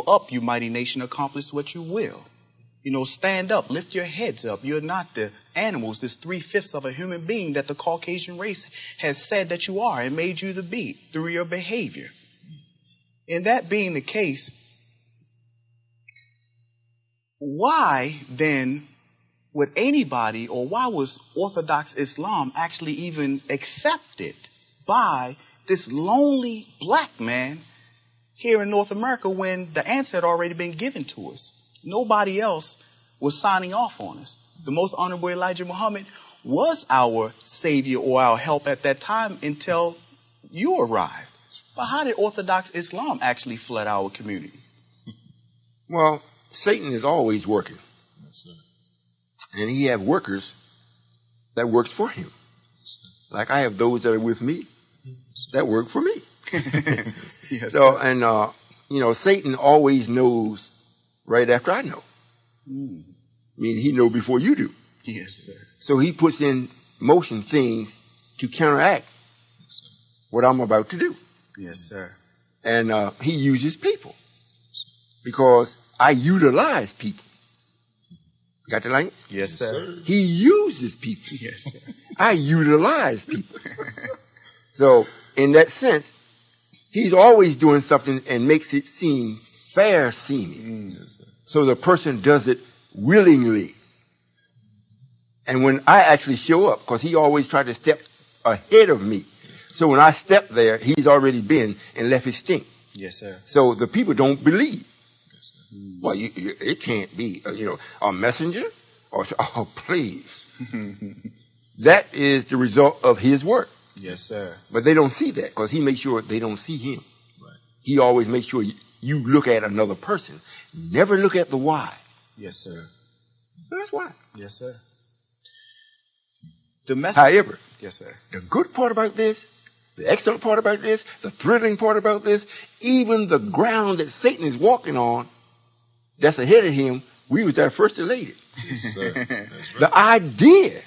up, you mighty nation, accomplish what you will. Stand up, lift your heads up. You're not the animals, this 3/5 of a human being that the Caucasian race has said that you are and made you to be through your behavior. And that being the case, why then would anybody, or why was Orthodox Islam actually even accepted by this lonely black man here in North America when the answer had already been given to us? Nobody else was signing off on us. The Most Honorable Elijah Muhammad was our savior or our help at that time until you arrived. But how did Orthodox Islam actually flood our community? Well, Satan is always working. And he have workers that works for him. Like I have those that are with me that work for me. Yes, so, and, Satan always knows right after I know. I mean, he know before you do. Yes, sir. So he puts in motion things to counteract what I'm about to do. Yes, sir. And he uses people because I utilize people. Got the language? Yes, sir. He uses people. Yes, sir. I utilize people. So in that sense, he's always doing something and makes it seem fair seeming. So the person does it willingly. And when I actually show up, because he always tried to step ahead of me. So when I step there, he's already been and left his stink. Yes, sir. So the people don't believe. Well, it can't be, a messenger. Oh, please. That is the result of his work. Yes, sir. But they don't see that because he makes sure they don't see him. Right. He always makes sure you look at another person. Never look at the why. Yes, sir. That's why. Yes, sir. However, yes, sir. The good part about this, the excellent part about this, the thrilling part about this, even the ground that Satan is walking on, that's ahead of him, we was there first elated. Yes, sir. That's right. The idea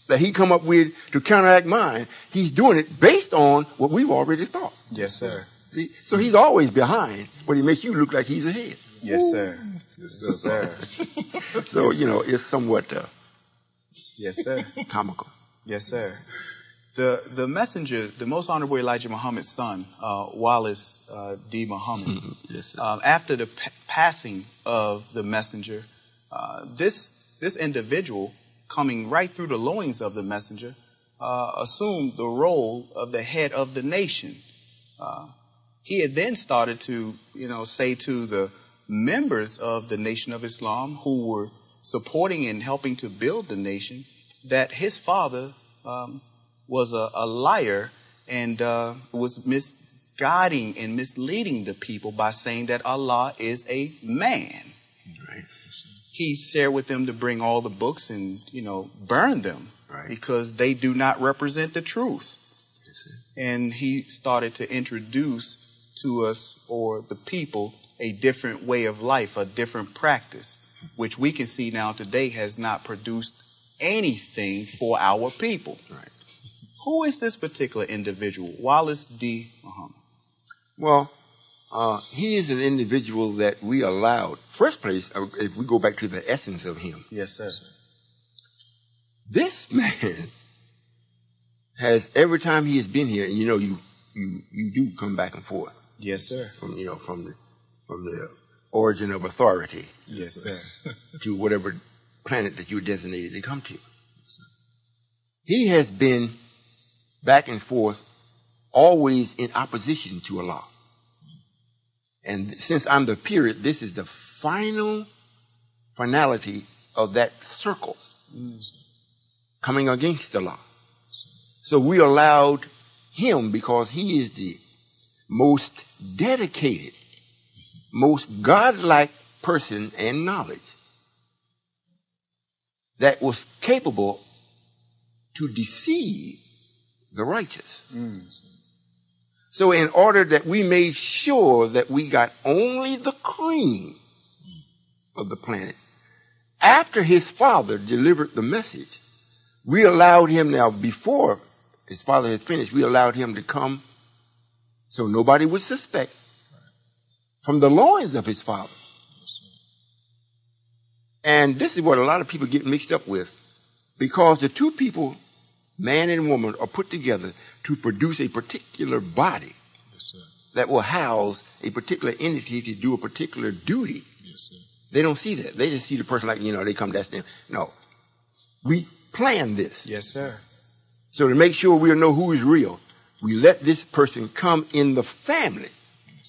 that he come up with to counteract mine, he's doing it based on what we've already thought. Yes, sir. See, so he's always behind, but he makes you look like he's ahead. Yes, sir. Yes, Yes, sir. So, it's somewhat yes, sir. comical. Yes, sir. The messenger, the Most Honorable Elijah Muhammad's son, Wallace D. Muhammad, Yes, sir. after the passing of the messenger, this individual, coming right through the loins of the messenger, assumed the role of the head of the nation. He had then started to, say to the members of the Nation of Islam who were supporting and helping to build the nation that his father was a liar and was misguiding and misleading the people by saying that Allah is a man. Right. He shared with them to bring all the books and, burn them because they do not represent the truth. And he started to introduce to us or the people a different way of life, a different practice, which we can see now today has not produced anything for our people. Right. Who is this particular individual, Wallace D. Muhammad? Well, he is an individual that we allowed. First place, if we go back to the essence of him. Yes, sir. This man has, every time he has been here, and you do come back and forth. Yes, sir. From the origin of authority. Yes, sir. To whatever planet that you're designated to come to. He has been back and forth, always in opposition to Allah. And since I'm the period, this is the finality of that circle coming against Allah. So we allowed him, because he is the most dedicated, most godlike person and knowledge that was capable to deceive the righteous. So in order that we made sure that we got only the cream of the planet, after his father delivered the message, we allowed him, now before his father had finished, we allowed him to come so nobody would suspect, from the loins of his father. And this is what a lot of people get mixed up with, because the two people, man and woman, are put together to produce a particular body that will house a particular entity to do a particular duty. They don't see that. They just see the person like, they come, that's them. No. We plan this. Yes, sir. So to make sure we'll know who is real, we let this person come in the family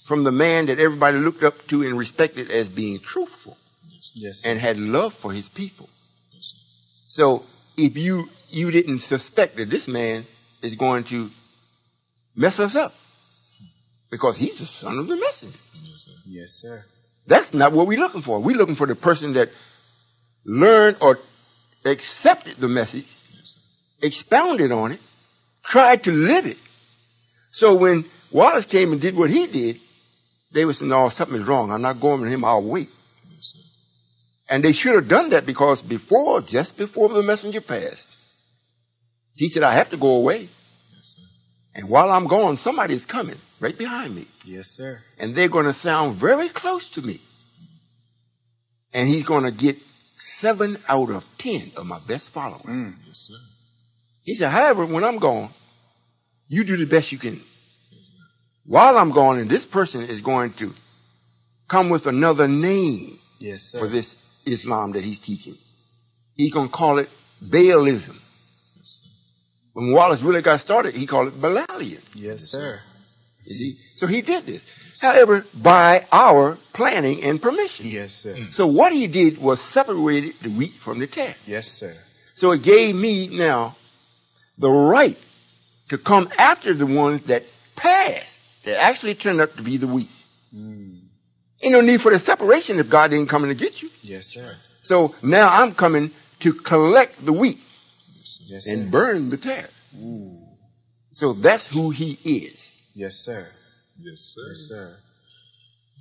from the man that everybody looked up to and respected as being truthful. Yes, and had love for his people. So if you didn't suspect that this man is going to mess us up, because he's the son of the messenger. Yes, sir. That's not what we're looking for. We're looking for the person that learned or accepted the message, expounded on it, tried to live it. So when Wallace came and did what he did, they would say, no, something is wrong. I'm not going with him. I'll wait. And they should have done that, because just before the messenger passed, he said, I have to go away. And while I'm gone, somebody's coming right behind me. Yes, sir. And they're going to sound very close to me. And he's going to get 7 out of 10 of my best followers. Yes, sir. He said, however, when I'm gone, you do the best you can. While I'm gone, and this person is going to come with another name. Yes, sir. For this Islam that he's teaching. He's going to call it Baalism. When Wallace really got started, he called it Balalian. Yes, sir. You see? So he did this. However, by our planning and permission. Yes, sir. So what he did was separated the wheat from the tare. Yes, sir. So it gave me now the right to come after the ones that passed, that actually turned out to be the wheat. Ain't no need for the separation if God didn't come in to get you. Yes, sir. So now I'm coming to collect the wheat and burn the tare. So that's who he is. Yes, sir. Yes, sir. Yes, sir.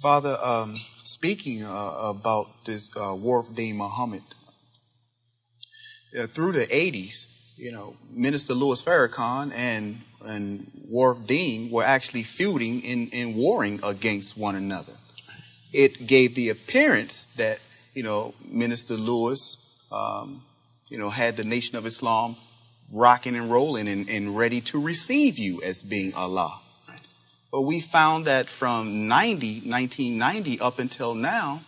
Father, speaking about this War of Deen Muhammad, through the 80s, Minister Louis Farrakhan and War of Deen were actually feuding and warring against one another. It gave the appearance that, Minister Lewis, had the Nation of Islam rocking and rolling and ready to receive you as being Allah. But we found that from 1990 up until now,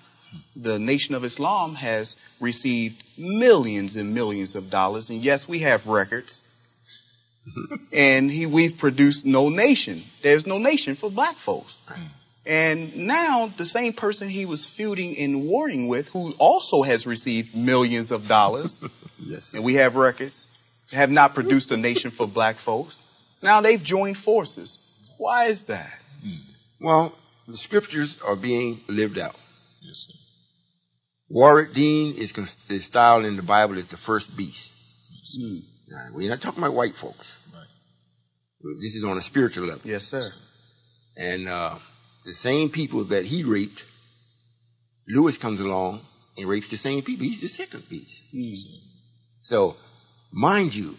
the Nation of Islam has received millions and millions of dollars. And yes, we have records. And we've produced no nation. There's no nation for black folks. And now the same person he was feuding and warring with, who also has received millions of dollars, and we have records, have not produced a nation for black folks. Now they've joined forces. Why is that? Well, the scriptures are being lived out. Yes, sir. Warwick Dean is styled in the Bible as the first beast. Now, we're not talking about white folks. Right. This is on a spiritual level. Yes, sir. And the same people that he raped, Lewis comes along and rapes the same people. He's the second beast. So, mind you,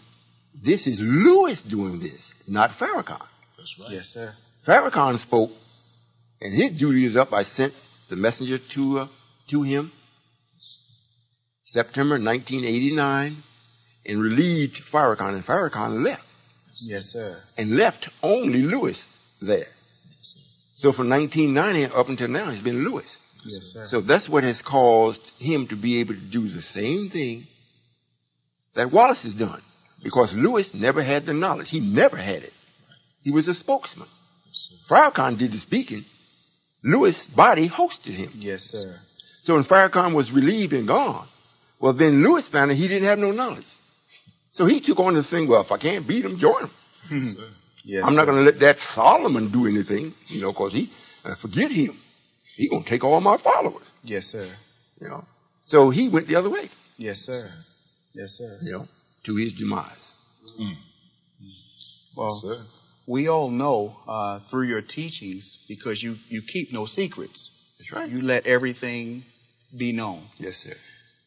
this is Lewis doing this, not Farrakhan. That's right. Yes, sir. Farrakhan spoke, and his duty is up. I sent the messenger to him, September 1989, and relieved Farrakhan, and Farrakhan left. Yes, sir. And left only Lewis there. So from 1990 up until now, it's been Lewis. Yes, sir. So that's what has caused him to be able to do the same thing that Wallace has done. Because Lewis never had the knowledge. He never had it. He was a spokesman. Farrakhan did the speaking. Lewis' body hosted him. Yes, sir. So when Farrakhan was relieved and gone, well, then Lewis found that he didn't have no knowledge. So he took on the thing, well, if I can't beat him, join him. Yes, I'm not going to let that Solomon do anything, because forget him. He going to take all my followers. Yes, sir. So he went the other way. Yes, sir. Yes, sir. To his demise. Well, yes, we all know through your teachings, because you keep no secrets. That's right. You let everything be known. Yes, sir.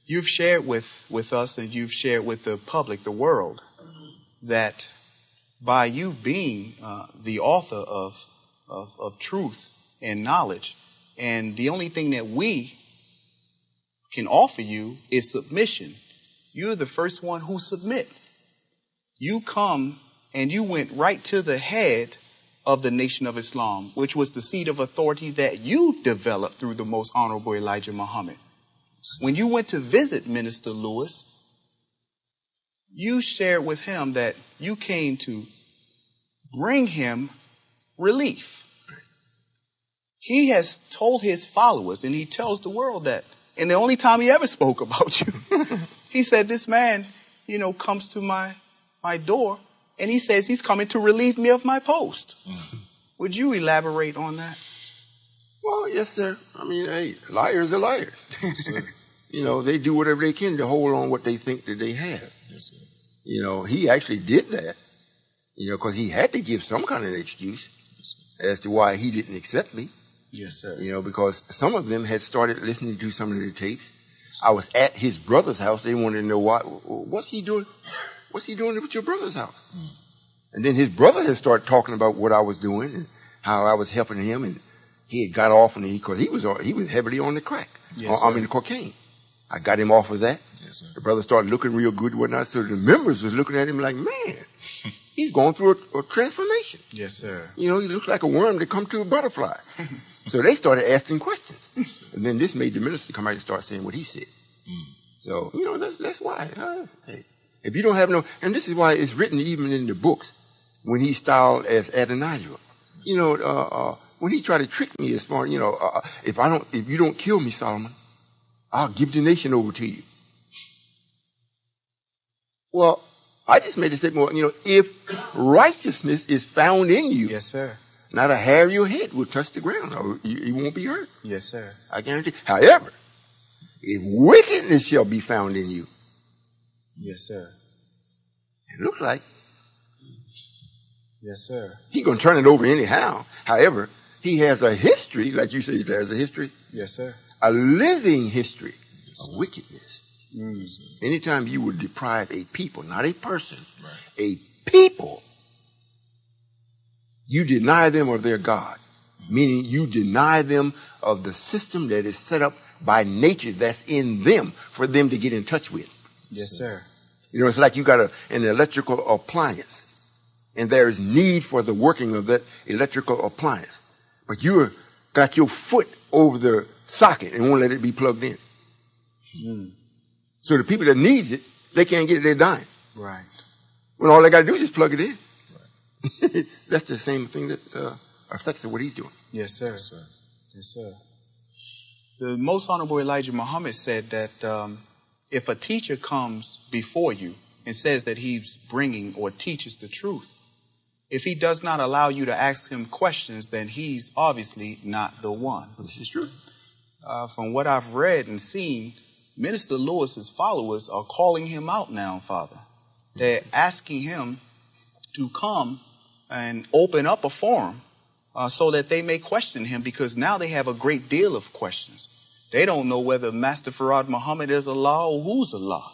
You've shared with us, and you've shared with the public, the world, that by you being the author of truth and knowledge, and the only thing that we can offer you is submission. You're the first one who submits. You come and you went right to the head of the Nation of Islam, which was the seat of authority that you developed through the Most Honorable Elijah Muhammad. When you went to visit Minister Lewis, you shared with him that you came to bring him relief. He has told his followers, and he tells the world that, and the only time he ever spoke about you, he said, this man, comes to my door, and he says he's coming to relieve me of my post. Would you elaborate on that? Well, yes, sir. I mean, hey, liars are liars. They do whatever they can to hold on what they think that they have. Yes, sir. He actually did that, because he had to give some kind of an excuse as to why he didn't accept me. Yes, sir. Because some of them had started listening to some of the tapes. I was at his brother's house. They wanted to know what's he doing? What's he doing with your brother's house? And then his brother had started talking about what I was doing and how I was helping him, and he had got off because he was heavily on the crack. Yes, the cocaine. I got him off of that. Yes, sir. The brother started looking real good and whatnot. So the members was looking at him like, man, he's going through a transformation. Yes, sir. He looks like a worm that come to a butterfly. So they started asking questions. And then this made the minister come out and start saying what he said. So, that's why. Hey, if you don't have and this is why it's written even in the books when he's styled as Adonijah. When he tried to trick me as far, if you don't kill me, Solomon, I'll give the nation over to you. Well, I just made a statement, if righteousness is found in you, yes, sir, not a hair of your head will touch the ground, or you won't be hurt. Yes, sir. I guarantee. However, if wickedness shall be found in you, yes, sir, it looks like, yes, sir, he's going to turn it over anyhow. However, he has a history, like you say, there's a history. Yes, sir. A living history of wickedness. Anytime you would deprive a people, not a person, a people, you deny them of their God, meaning you deny them of the system that is set up by nature that's in them for them to get in touch with. Yes, sir. It's like you got an electrical appliance, and there is need for the working of that electrical appliance. But you got your foot over the socket and won't let it be plugged in. So the people that needs it, they can't get it, they're dying. Right. When all they got to do is just plug it in. Right. That's the same thing that affects what he's doing. Yes, sir. Yes, sir. Yes, sir. The Most Honorable Elijah Muhammad said that if a teacher comes before you and says that he's bringing or teaches the truth, if he does not allow you to ask him questions, then he's obviously not the one. This is true. From what I've read and seen, Minister Lewis's followers are calling him out now, Father. They're asking him to come and open up a forum so that they may question him, because now they have a great deal of questions. They don't know whether Master Farad Muhammad is Allah or who's Allah,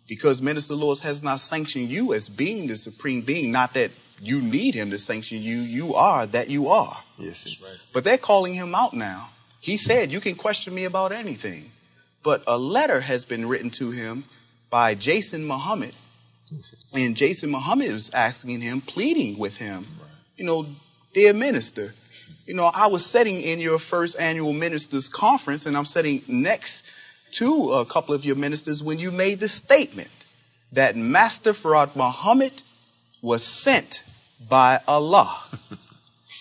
because Minister Lewis has not sanctioned you as being the supreme being. Not that you need him to sanction you. You are that you are. Yes, that's right. But they're calling him out now. He said, you can question me about anything. But a letter has been written to him by Jason Muhammad. And Jason Muhammad is asking him, pleading with him, dear minister, You know, I was sitting in your first annual ministers conference, and I'm sitting next to a couple of your ministers when you made the statement that Master Farad Muhammad was sent by Allah.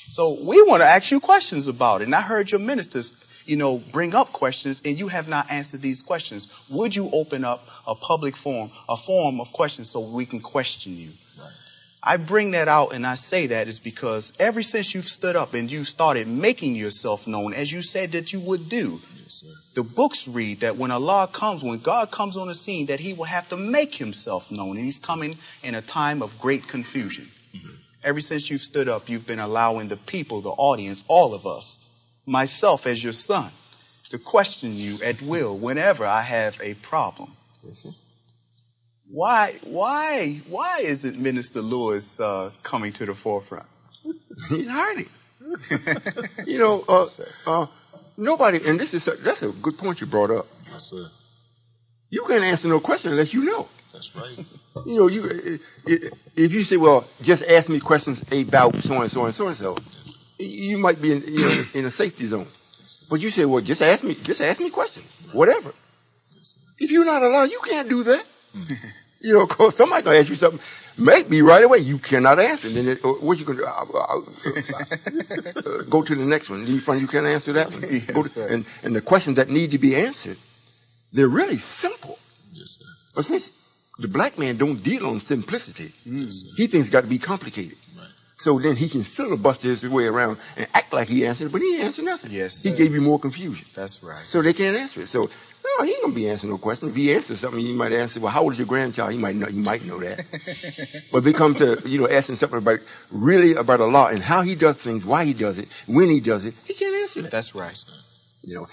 So we want to ask you questions about it. And I heard your ministers, you know, bring up questions, and you have not answered these questions. Would you open up a public forum, a forum of questions so we can question you? Right. I bring that out and I say that is because ever since you've stood up and you started making yourself known, as you said that you would do, yes, the books read that when Allah comes, when God comes on the scene, that he will have to make himself known. And he's coming in a time of great confusion. Mm-hmm. Ever since you've stood up, you've been allowing the people, the audience, all of us, myself as your son, to question you at will whenever I have a problem. Yes. Why isn't Minister Lewis coming to the forefront? He's hiding. You know, nobody, and that's a good point you brought up. Yes, sir. You can't answer no question unless you know. That's right. You know, if you say, well, just ask me questions about so and so and so and so, you might be in a safety zone. But you say, well, just ask me questions, whatever. If you're not allowed, you can't do that. You know, of course, somebody's going to ask you something, maybe right away, you cannot answer. Then what you going to do? Go to the next one. You can't answer that one. Yes, and the questions that need to be answered, they're really simple. Yes, sir. But since the black man don't deal on simplicity, he thinks it's got to be complicated. Right. So then he can filibuster his way around and act like he answered, but he ain't answered nothing. Yes, sir. He gave you more confusion. That's right. So they can't answer it. So no, he ain't gonna be answering no question. If he answers something, you might answer, well, how old is your grandchild? He might know that. But if it comes to, asking something about Allah and how he does things, why he does it, when he does it, he can't answer that. That's right.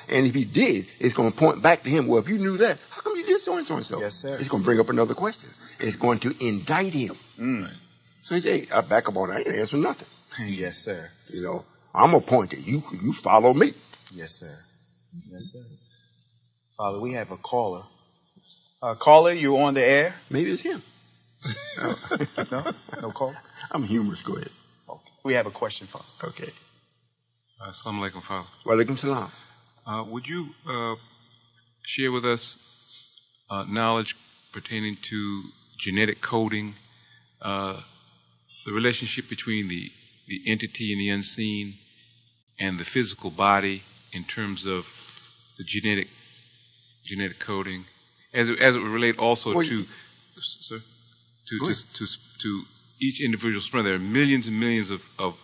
And if he did, it's going to point back to him. Well, if you knew that, how come you did so and so and so? Yes, sir. It's going to bring up another question. It's going to indict him. So he say, hey, I back up on that. I ain't answering nothing. Yes, sir. I'm appointed. You follow me. Yes, sir. Yes, sir. Father, we have a caller. Caller, you on the air? Maybe it's him. No call? I'm humorous. Go ahead. Okay. We have a question, Father. Okay. Assalamu alaikum, Father. Wa alaikum salam. Would you share with us knowledge pertaining to genetic coding, the relationship between the entity and the unseen and the physical body in terms of the genetic coding, as it would relate also to each individual sperm? There are millions and millions of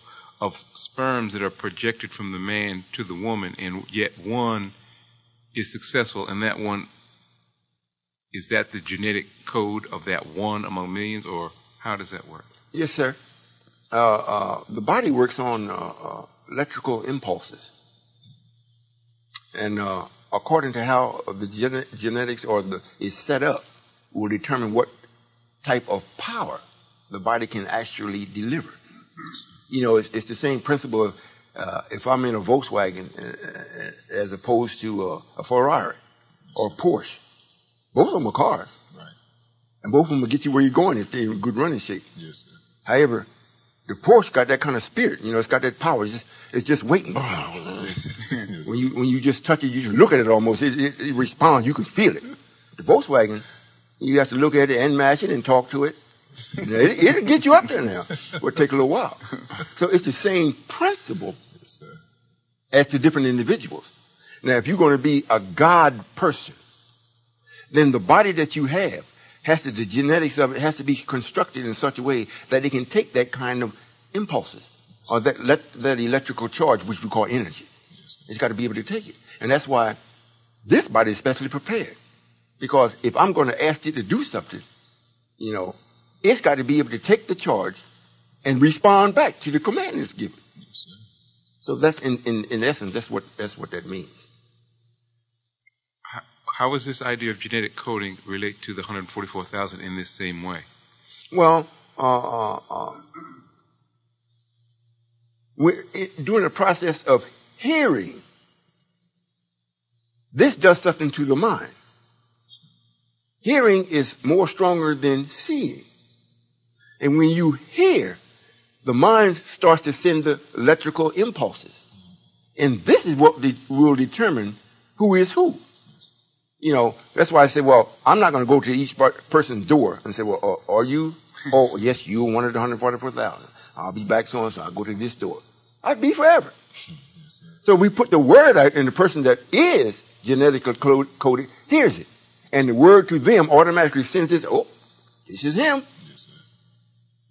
sperms that are projected from the man to the woman, and yet one is successful, and that one, is that the genetic code of that one among millions, or how does that work? Yes, sir. The body works on electrical impulses. And according to how the genetics is set up, will determine what type of power the body can actually deliver. It's the same principle of if I'm in a Volkswagen as opposed to a Ferrari or a Porsche. Both of them are cars. Right. And both of them will get you where you're going if they're in good running shape. Yes, sir. However, the Porsche got that kind of spirit. It's got that power. It's just waiting. When you just touch it, you just look at it almost. It responds. You can feel it. The Volkswagen, you have to look at it and match it and talk to it. It'll get you up there now. It'll take a little while. So it's the same principle as to different individuals. Now, if you're going to be a God person, then the body that you have the genetics of it has to be constructed in such a way that it can take that kind of impulses or that electrical charge, which we call energy. It's got to be able to take it. And that's why this body is specially prepared. Because if I'm going to ask it to do something, it's got to be able to take the charge and respond back to the command it's given. So that's in essence, that's what that means. How does this idea of genetic coding relate to the 144,000 in this same way? Well, we're doing a process of hearing. This does something to the mind. Hearing is more stronger than seeing. And when you hear, the mind starts to send the electrical impulses. And this is what will determine who is who. You know, that's why I say, well, I'm not going to go to each person's door and say, well, are you? Oh, yes, you one of the 144,000. I'll be back so and so. I'll go to this door. I'd be forever. So we put the word out, and the person that is genetically coded hears it. And the word to them automatically sends this, oh, this is him.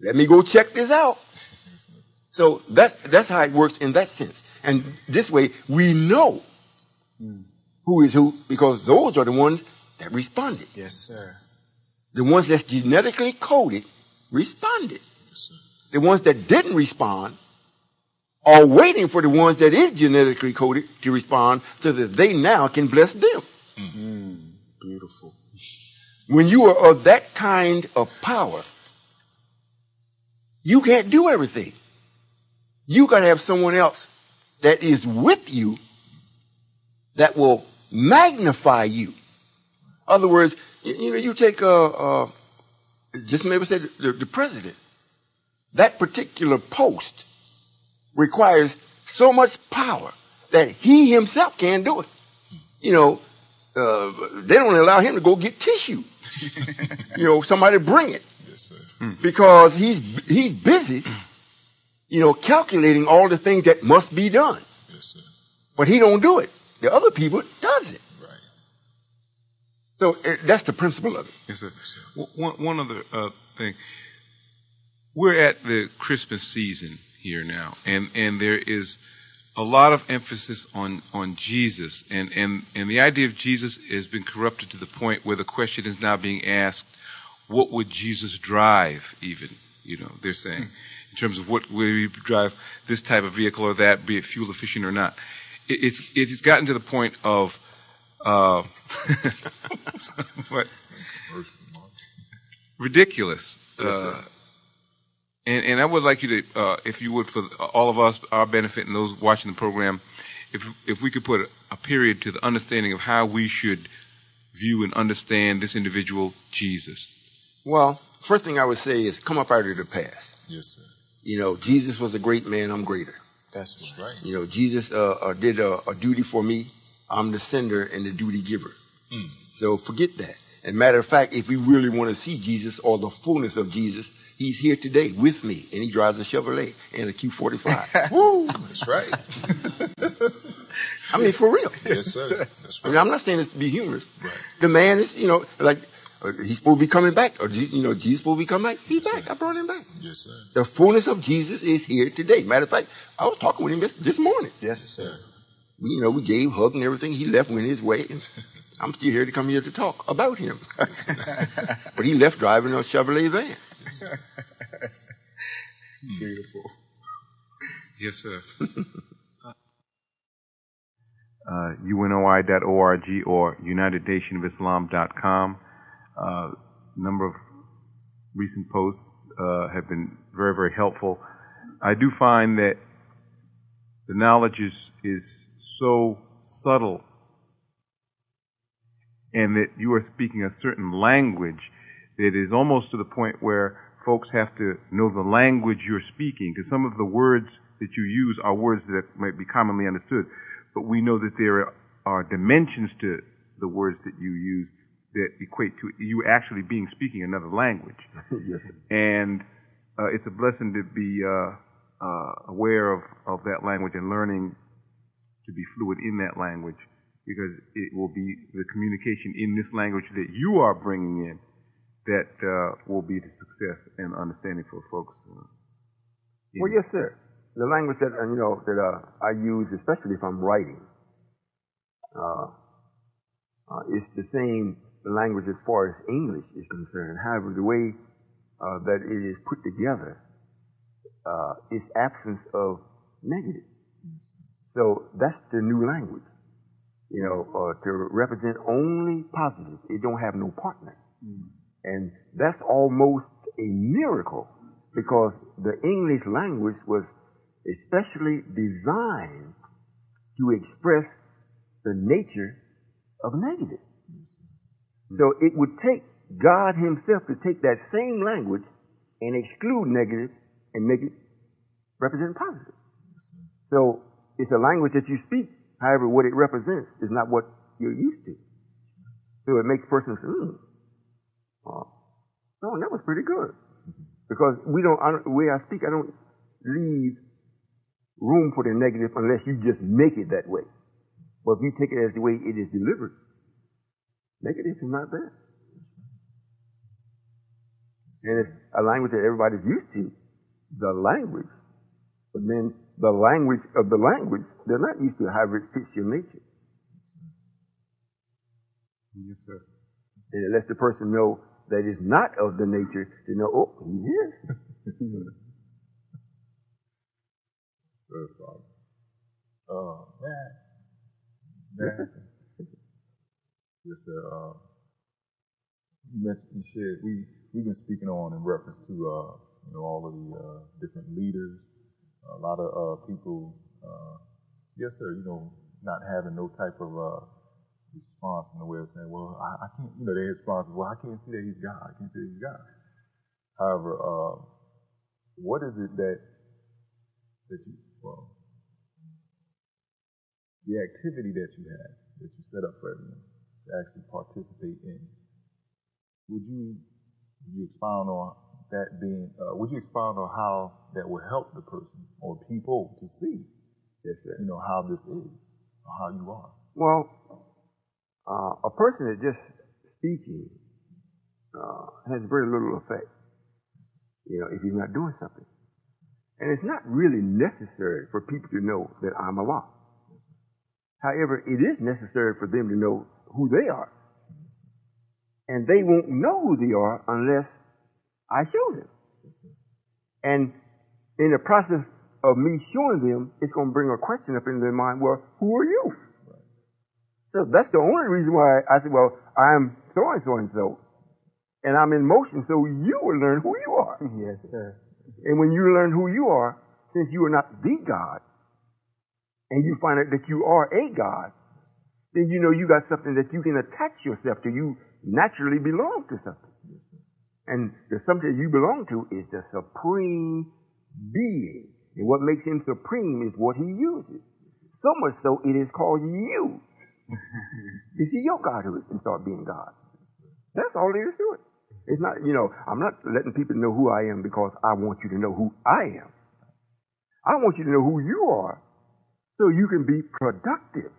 Let me go check this out. So that's how it works in that sense. And this way, we know who is who, because those are the ones that responded. Yes, sir. The ones that's genetically coded responded. Yes, sir. The ones that didn't respond are waiting for the ones that is genetically coded to respond so that they now can bless them. Beautiful. When you are of that kind of power, you can't do everything. You got to have someone else that is with you that will magnify you. In other words, you take just maybe say the president. That particular post requires so much power that he himself can't do it. You know, they don't allow him to go get tissue. You know, somebody bring it. Yes, sir. Because he's busy, you know, calculating all the things that must be done. Yes, sir. But he don't do it. The other people does it. Right. So that's the principle of it. Yes, sir. One other thing. We're at the Christmas season here now, and there is a lot of emphasis on Jesus, and the idea of Jesus has been corrupted to the point where the question is now being asked, what would Jesus drive even? You know, they're saying, in terms of what would he drive this type of vehicle or that, be it fuel efficient or not. It's gotten to the point of what? Ridiculous. And I would like you to, if you would, for all of us, our benefit and those watching the program, if we could put a period to the understanding of how we should view and understand this individual, Jesus. Well, first thing I would say is come up out of the past. Yes, sir. You know, Jesus was a great man. I'm greater. That's right. You know, Jesus did a duty for me. I'm the sender and the duty giver. So forget that. And matter of fact, if we really want to see Jesus or the fullness of Jesus, he's here today with me, and he drives a Chevrolet and a Q45. Woo! That's right. I mean, for real. Yes, sir. That's right. I mean, I'm not saying this to be humorous. Right. The man is, you know, like, he's supposed to be coming back, or, you know, Jesus supposed to be coming back. He's back. Sir. I brought him back. Yes, sir. The fullness of Jesus is here today. Matter of fact, I was talking with him this morning. Yes, sir. You know, we gave hugs and everything. He left, went his way, and I'm still here to come here to talk about him. But he left driving a Chevrolet van. Beautiful. Yes, sir. UNOI.org or UnitedNationOfIslam.com. Number of recent posts have been very, very helpful. I do find that the knowledge is so subtle, and that you are speaking a certain language that is almost to the point where folks have to know the language you're speaking, because some of the words that you use are words that might be commonly understood, but we know that there are dimensions to the words that you use that equate to you actually speaking another language. Yes. And it's a blessing to be aware of that language and learning to be fluid in that language, because it will be the communication in this language that you are bringing in that will be the success and understanding for folks. Well, yes, sir. The language that I use, especially if I'm writing, it's the same language as far as English is concerned. However, the way that it is put together, is absence of negative. So that's the new language. You know, to represent only positive. It don't have no partner. And that's almost a miracle, because the English language was especially designed to express the nature of negative. So it would take God himself to take that same language and exclude negative and make it represent positive. So it's a language that you speak. However, what it represents is not what you're used to. So it makes persons say, oh, that was pretty good. Because the way I speak, I don't leave room for the negative unless you just make it that way. But if you take it as the way it is delivered, negative is not there. And it's a language that everybody's used to, the language. But then the language of the language, they're not used to however it fits your nature. Yes, sir. And it lets the person know that it's not of the nature to know, oh, he is. Sir, Father. Man. Yes, sir. Yes, sir. You shared, we've been speaking on in reference to, all of the different leaders, a lot of people, yes, sir, not having no type of response in the way of saying, well, I can't, their response is, well, I can't see that he's God. I can't see that he's God. However, what is it that you, the activity that you have, that you set up for everyone to actually participate in, would you expound on that being, would you expound on how that would help the person or people to see, yes, sir, how this is, or how you are? Well, a person that just speaking has very little effect, if he's not doing something. And it's not really necessary for people to know that I'm Allah. However, it is necessary for them to know who they are. And they won't know who they are unless I show them. And in the process of me showing them, it's going to bring a question up in their mind, well, who are you? So that's the only reason why I said, well, I'm so-and-so and so. And I'm in motion, so you will learn who you are. Yes, sir. And when you learn who you are, since you are not the God, and you find out that you are a God, then you know you got something that you can attach yourself to. You naturally belong to something. And the something that you belong to is the supreme being. And what makes him supreme is what he uses. So much so, it is called you. You see, your God who can start being God. That's all there is to it. It's not, I'm not letting people know who I am because I want you to know who I am. I want you to know who you are so you can be productive.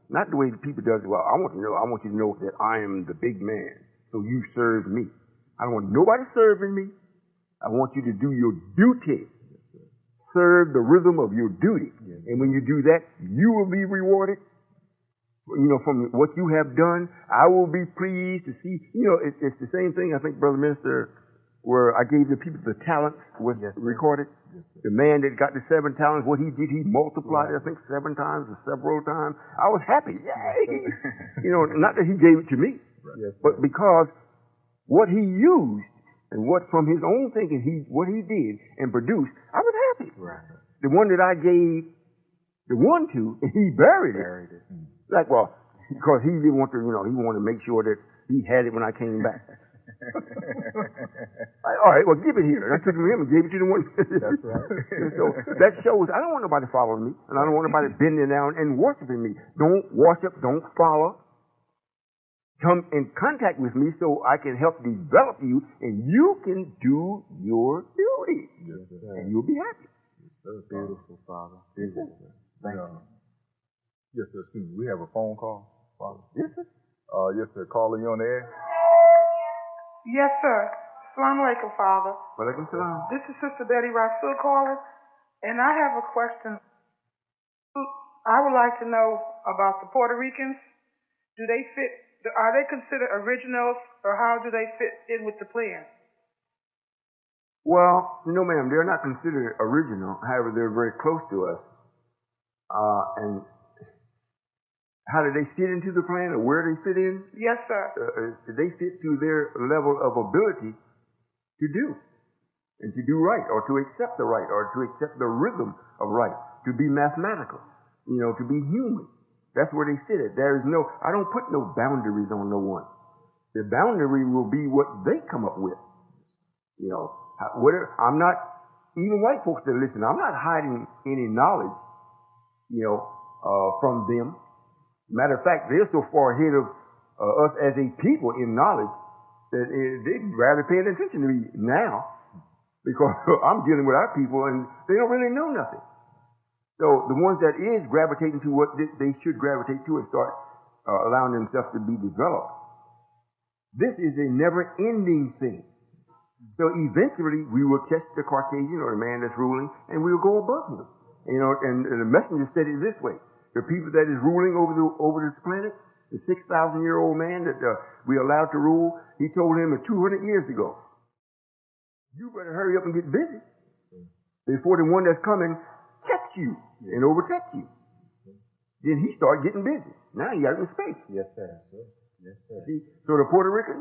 Not the way the people does it. Well, I want you to know that I am the big man, so you serve me. I don't want nobody serving me. I want you to do your duty. Serve the rhythm of your duty. Yes. And when you do that, you will be rewarded. From what you have done, I will be pleased to see. It's the same thing, I think, Brother Minister, where I gave the people the talents was recorded. Yes, the man that got the 7 talents, what he did, he multiplied it, I think 7 times or several times. I was happy. Yay! Not that he gave it to me, yes, but because what he used and what from his own thinking, what he did and produced, I was happy. Right. The one that I gave the one to, and he buried it. Like, well, because he didn't want to, he wanted to make sure that he had it when I came back. All right, well, give it here. And I took it from him and gave it to the one. That's right. So that shows I don't want nobody following me, and I don't want nobody bending down and worshiping me. Don't worship, don't follow. Come in contact with me so I can help develop you, and you can do your duty. Yes, sir. And you'll be happy. Yes, sir. It's beautiful, Father. Yes, sir. Thank you. Yes, sir. Excuse me. We have a phone call, Father. Yes, sir. Yes, sir. Caller, you on the air? Yes, sir. Assalamu alaikum, Father. Walaikum salam. This is Sister Betty Rasul calling, and I have a question. I would like to know about the Puerto Ricans. Do they fit? Are they considered originals, or how do they fit in with the plan? Well, no, ma'am. They're not considered original. However, they're very close to us. And how do they fit into the plan, or where they fit in? Yes, sir. They fit to their level of ability to do, and to do right, or to accept the right, or to accept the rhythm of right, to be mathematical, to be human. That's where they fit it. There is I don't put no boundaries on no one. The boundary will be what they come up with. I'm not even white folks that listen, I'm not hiding any knowledge, from them. Matter of fact, they're so far ahead of us as a people in knowledge that they're rather paying attention to me now because I'm dealing with our people and they don't really know nothing. So the ones that is gravitating to what they should gravitate to and start allowing themselves to be developed. This is a never-ending thing. So eventually we will catch the Caucasian or the man that's ruling and we will go above him. And the messenger said it this way. The people that is ruling over this planet, the 6,000-year-old man that we allowed to rule, he told him 200 years ago, you better hurry up and get busy before the one that's coming catch you and overtake you. Then he started getting busy. Now he got in space. Yes, sir. Yes, sir. See, so the Puerto Rican,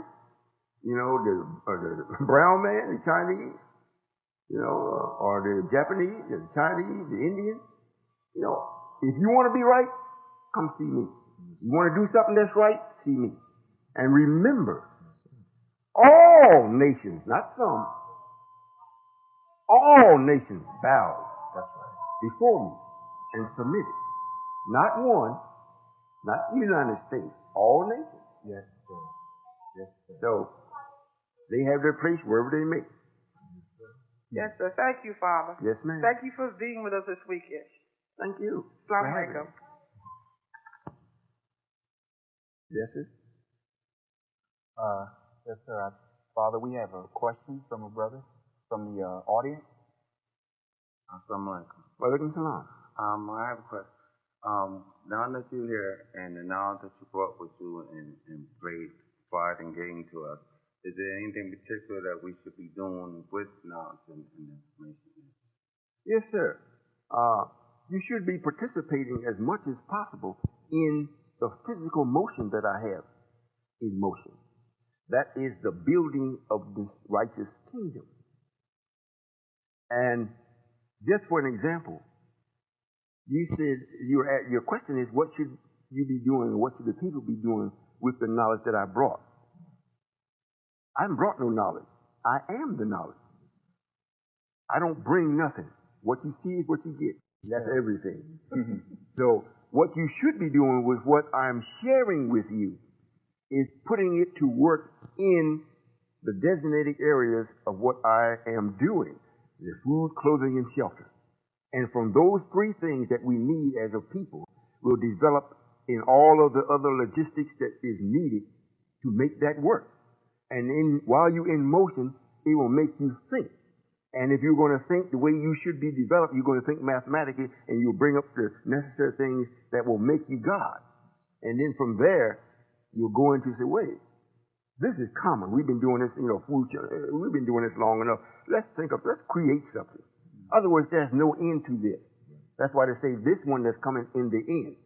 the brown man, the Chinese, or the Japanese, the Chinese, the Indian, if you want to be right, come see me. You want to do something that's right, see me. And remember, all nations, not some, all nations bowed before me and submitted. Not one, not the United States, all nations. Yes, sir. Yes, sir. So they have their place wherever they may. Yes, sir. Yes, sir. Thank you, Father. Yes, ma'am. Thank you for being with us this weekend. Thank you. Assalamu alaikum. Yes, sir. Yes, sir. Father, we have a question from a brother from the audience. Assalamu alaikum. Walaikum salam. I have a question. Now that you're here and the knowledge that you brought with you and providing and getting to us, is there anything particular that we should be doing with knowledge and information? Yes, sir. You should be participating as much as possible in the physical motion that I have in motion. That is the building of this righteous kingdom. And just for an example, you said your question is, what should you be doing, what should the people be doing with the knowledge that I brought? I haven't brought no knowledge. I am the knowledge. I don't bring nothing. What you see is what you get. That's everything. So what you should be doing with what I'm sharing with you is putting it to work in the designated areas of what I am doing. The food, clothing, and shelter. And from those three things that we need as a people will develop in all of the other logistics that is needed to make that work. And while you're in motion, it will make you think. And if you're going to think the way you should be developed, you're going to think mathematically, and you'll bring up the necessary things that will make you God. And then from there, you'll go into say, wait, this is common. We've been doing this, we've been doing this long enough. Let's create something. Otherwise, there's no end to this. That's why they say this one that's coming in the end,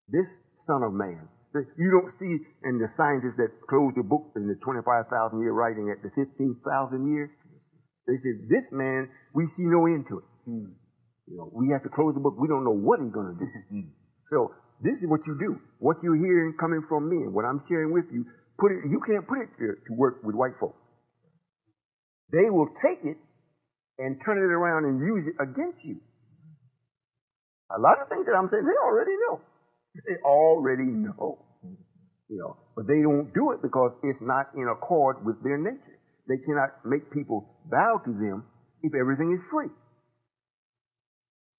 this Son of Man. You don't see in the scientists that close the book in the 25,000 year writing at the 15,000 years. They said, this man, we see no end to it. We have to close the book. We don't know what he's going to do. So this is what you do. What you're hearing coming from me and what I'm sharing with you, you can't put it to work with white folks. They will take it and turn it around and use it against you. A lot of things that I'm saying, they already know. They already know. But they don't do it because it's not in accord with their nature. They cannot make people bow to them if everything is free.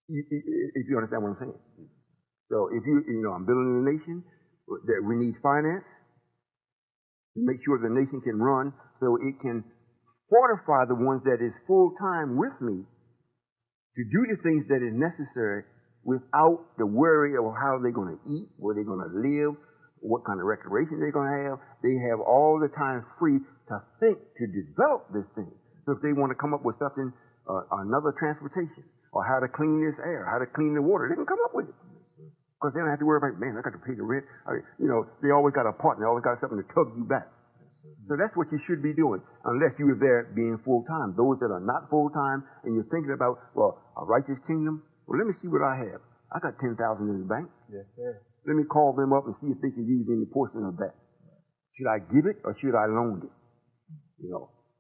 If you understand what I'm saying. So if I'm building a nation that we need finance to make sure the nation can run so it can fortify the ones that is full-time with me to do the things that is necessary without the worry of how they're going to eat, where they're going to live, what kind of recreation they're going to have. They have all the time free to think, to develop this thing. So if they want to come up with something, another transportation, or how to clean this air, how to clean the water, they can come up with it. Because they don't have to worry about, man, I got to pay the rent. They always got a partner, they always got something to tug you back. So that's what you should be doing, unless you are there being full-time. Those that are not full-time and you're thinking about, a righteous kingdom, let me see what I have. I got 10,000 in the bank. Yes, sir. Let me call them up and see if they can use any portion of that. Should I give it or should I loan it?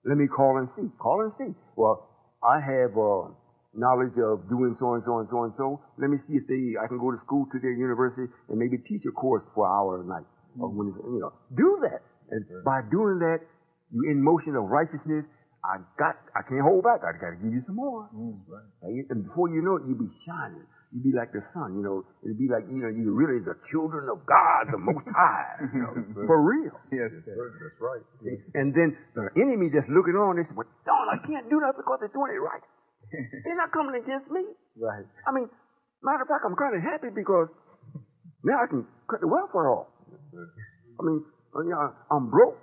Let me call and see. Call and see. Well, I have knowledge of doing so and so and so and so. Let me see if I can go to school to their university and maybe teach a course for an hour a night. Or when do that. And by doing that, you're in motion of righteousness. I can't hold back. I got to give you some more. And before you know it, you'll be shining. You'll be like the sun. It'll be like you're really the children of God, the Most High. For real. Yes, sir. That's right. Yes. And then the enemy just looking on. They say, "Well, darn, I can't do that because they're doing it right. They're not coming against me." Right. I mean, matter of fact, I'm kind of happy because now I can cut the welfare off. Yes, sir. I mean, I'm broke.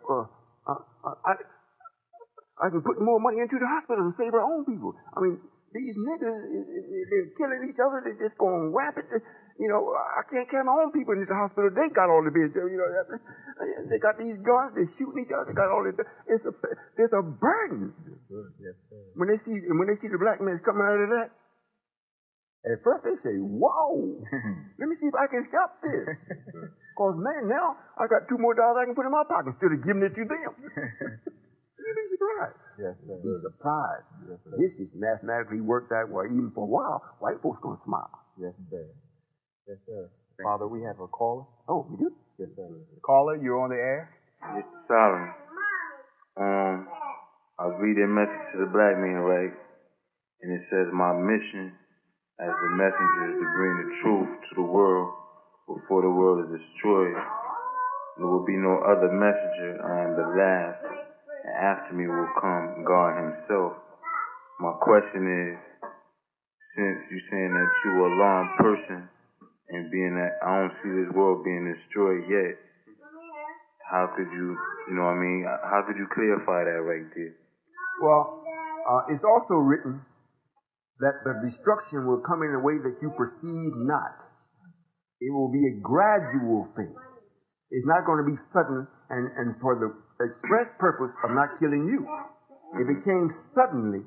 I can put more money into the hospital and save our own people. I mean, these niggas, they're killing each other. They're just going rampant. I can't carry my own people into the hospital. They got all the business. They got these guns. They're shooting each other. They got all this. It's a burden. Yes, sir. Yes, sir. When they see the black men coming out of that, at first they say, "Whoa, let me see if I can help this." Yes, sir. Because, man, now I got $2 more I can put in my pocket instead of giving it to them. You'd be surprised. Yes, sir. Be surprised. Yes, sir. This is mathematically worked that way. Even for a while, white folks going to smile. Yes, sir. Yes, sir. Father, we have a caller. Oh, we do? Yes, sir. Caller, you're on the air. Mr. Solomon, I was reading a message to the black man, right? And it says, "My mission as a messenger is to bring the truth to the world before the world is destroyed. There will be no other messenger. I am the last, and after me will come God himself." My question is, since you're saying that you're a law person, and being that I don't see this world being destroyed yet, how could you, how could you clarify that right there? Well, it's also written that the destruction will come in a way that you perceive not. It will be a gradual thing. It's not going to be sudden and for the express purpose of not killing you. If it came suddenly,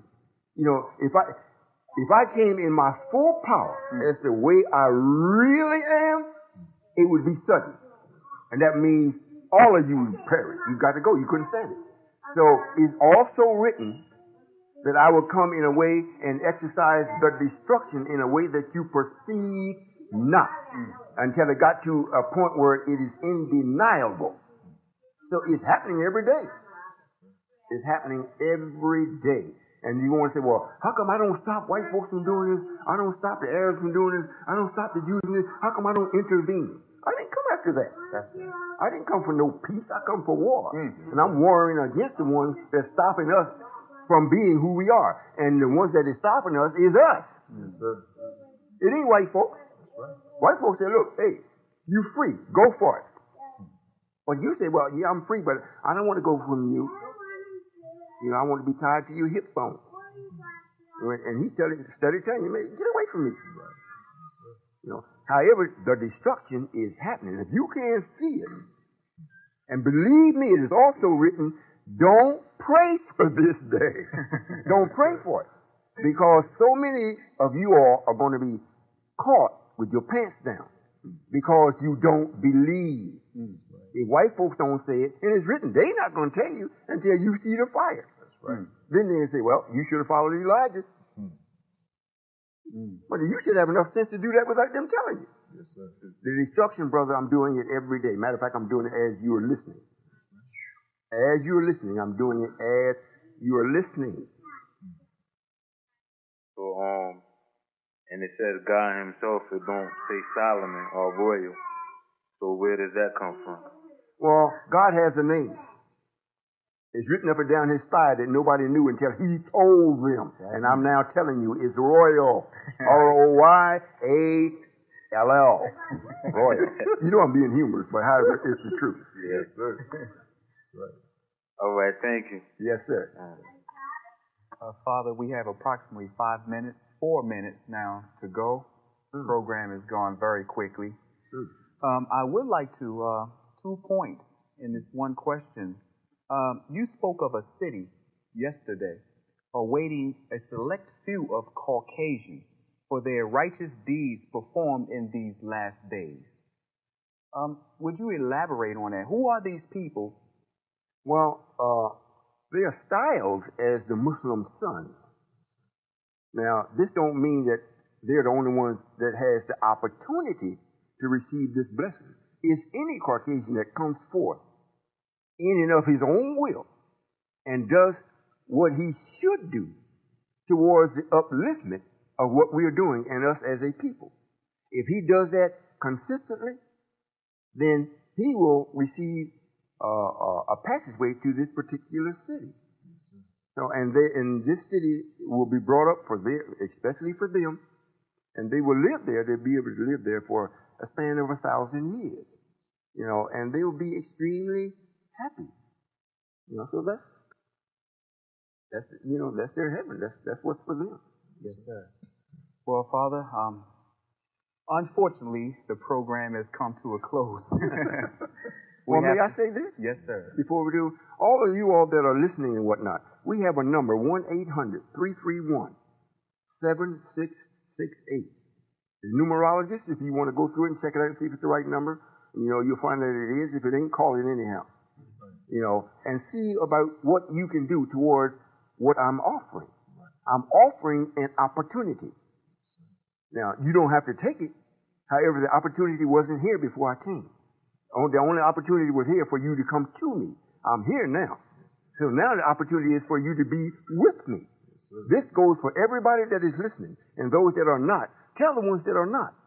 if I came in my full power as the way I really am, it would be sudden. And that means all of you would perish. You got to go. You couldn't stand it. So it's also written that I will come in a way and exercise the destruction in a way that you perceive not, until it got to a point where it is undeniable. So it's happening every day. It's happening every day. And you want to say, "Well, how come I don't stop white folks from doing this? I don't stop the Arabs from doing this. I don't stop the Jews from this. How come I don't intervene?" I didn't come after that. That's right. I didn't come for no peace. I come for war. And I'm warring against the ones that's stopping us from being who we are. And the ones that is stopping us is us. Yes, sir. It ain't white folks. That's right. White folks say, "Look, hey, you free. Go for it." But you say, "Well, yeah, I'm free, but I don't want to go from you. I want to be tied to your hip bone." And he's steady telling you, "Man, get away from me." Right. However, the destruction is happening. If you can't see it, and believe me, it is also written, don't pray for this day. Don't pray for it. Because so many of you all are going to be caught with your pants down because you don't believe. If white folks don't say it, and it's written, they're not going to tell you until you see the fire. That's right. Then they say, "Well, you should have followed Elijah." But you should have enough sense to do that without them telling you. Yes, sir. The destruction, brother, I'm doing it every day. Matter of fact, I'm doing it as you are listening. As you are listening, I'm doing it as you are listening. So, and it says God himself, it don't say Solomon or Royall. So where does that come from? Well, God has a name. It's written up and down his thigh that nobody knew until he told them. And I'm now telling you, it's Royall. Royall. Royall. You know I'm being humorous, but however, it's the truth. Yes, sir. That's right. All right, thank you. Yes, sir. Father, we have approximately 4 minutes now to go. The program is gone very quickly. I would like to, 2 points in this one question. You spoke of a city yesterday awaiting a select few of Caucasians for their righteous deeds performed in these last days. Would you elaborate on that? Who are these people? Well, they are styled as the Muslim sons. Now, this don't mean that they're the only ones that has the opportunity to receive this blessing. It's any Caucasian that comes forth in and of his own will and does what he should do towards the upliftment of what we are doing and us as a people. If he does that consistently, then he will receive a passageway to this particular city. So, and this city will be brought up for them, especially for them, and they will live there. They'll be able to live there for a span of 1,000 years, and they will be extremely happy. So that's their heaven. That's what's for them. Yes, sir. Well, Father, unfortunately, the program has come to a close. Well, may I say this? Yes, sir. Before we do, all of you all that are listening and whatnot, we have a number, 1-800-331-7668. The numerologist, if you want to go through it and check it out and see if it's the right number, you'll find that it is. If it ain't, call it anyhow. And see about what you can do towards what I'm offering. I'm offering an opportunity. Now, you don't have to take it. However, the opportunity wasn't here before I came. The only opportunity was here for you to come to me. I'm here now. So now the opportunity is for you to be with me. This goes for everybody that is listening and those that are not. Tell the ones that are not.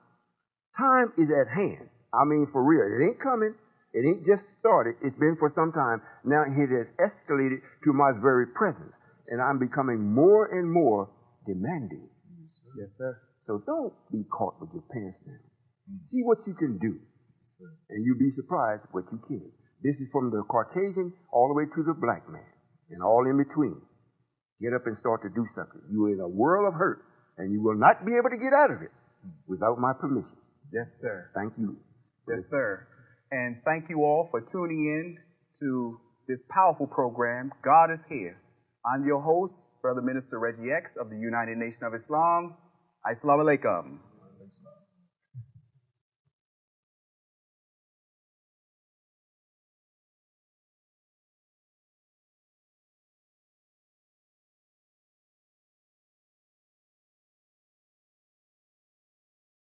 Time is at hand. I mean, for real. It ain't coming. It ain't just started. It's been for some time. Now it has escalated to my very presence. And I'm becoming more and more demanding. Yes, sir. So don't be caught with your pants down. See what you can do. And you'll be surprised what you can. This is from the Caucasian all the way to the black man and all in between. Get up and start to do something. You're in a world of hurt, and you will not be able to get out of it without my permission. Yes, sir. Thank you. Yes, sir. And thank you all for tuning in to this powerful program, God is Here. I'm your host, Brother Minister Reggie X of the United Nation of Islam. Assalamu alaikum.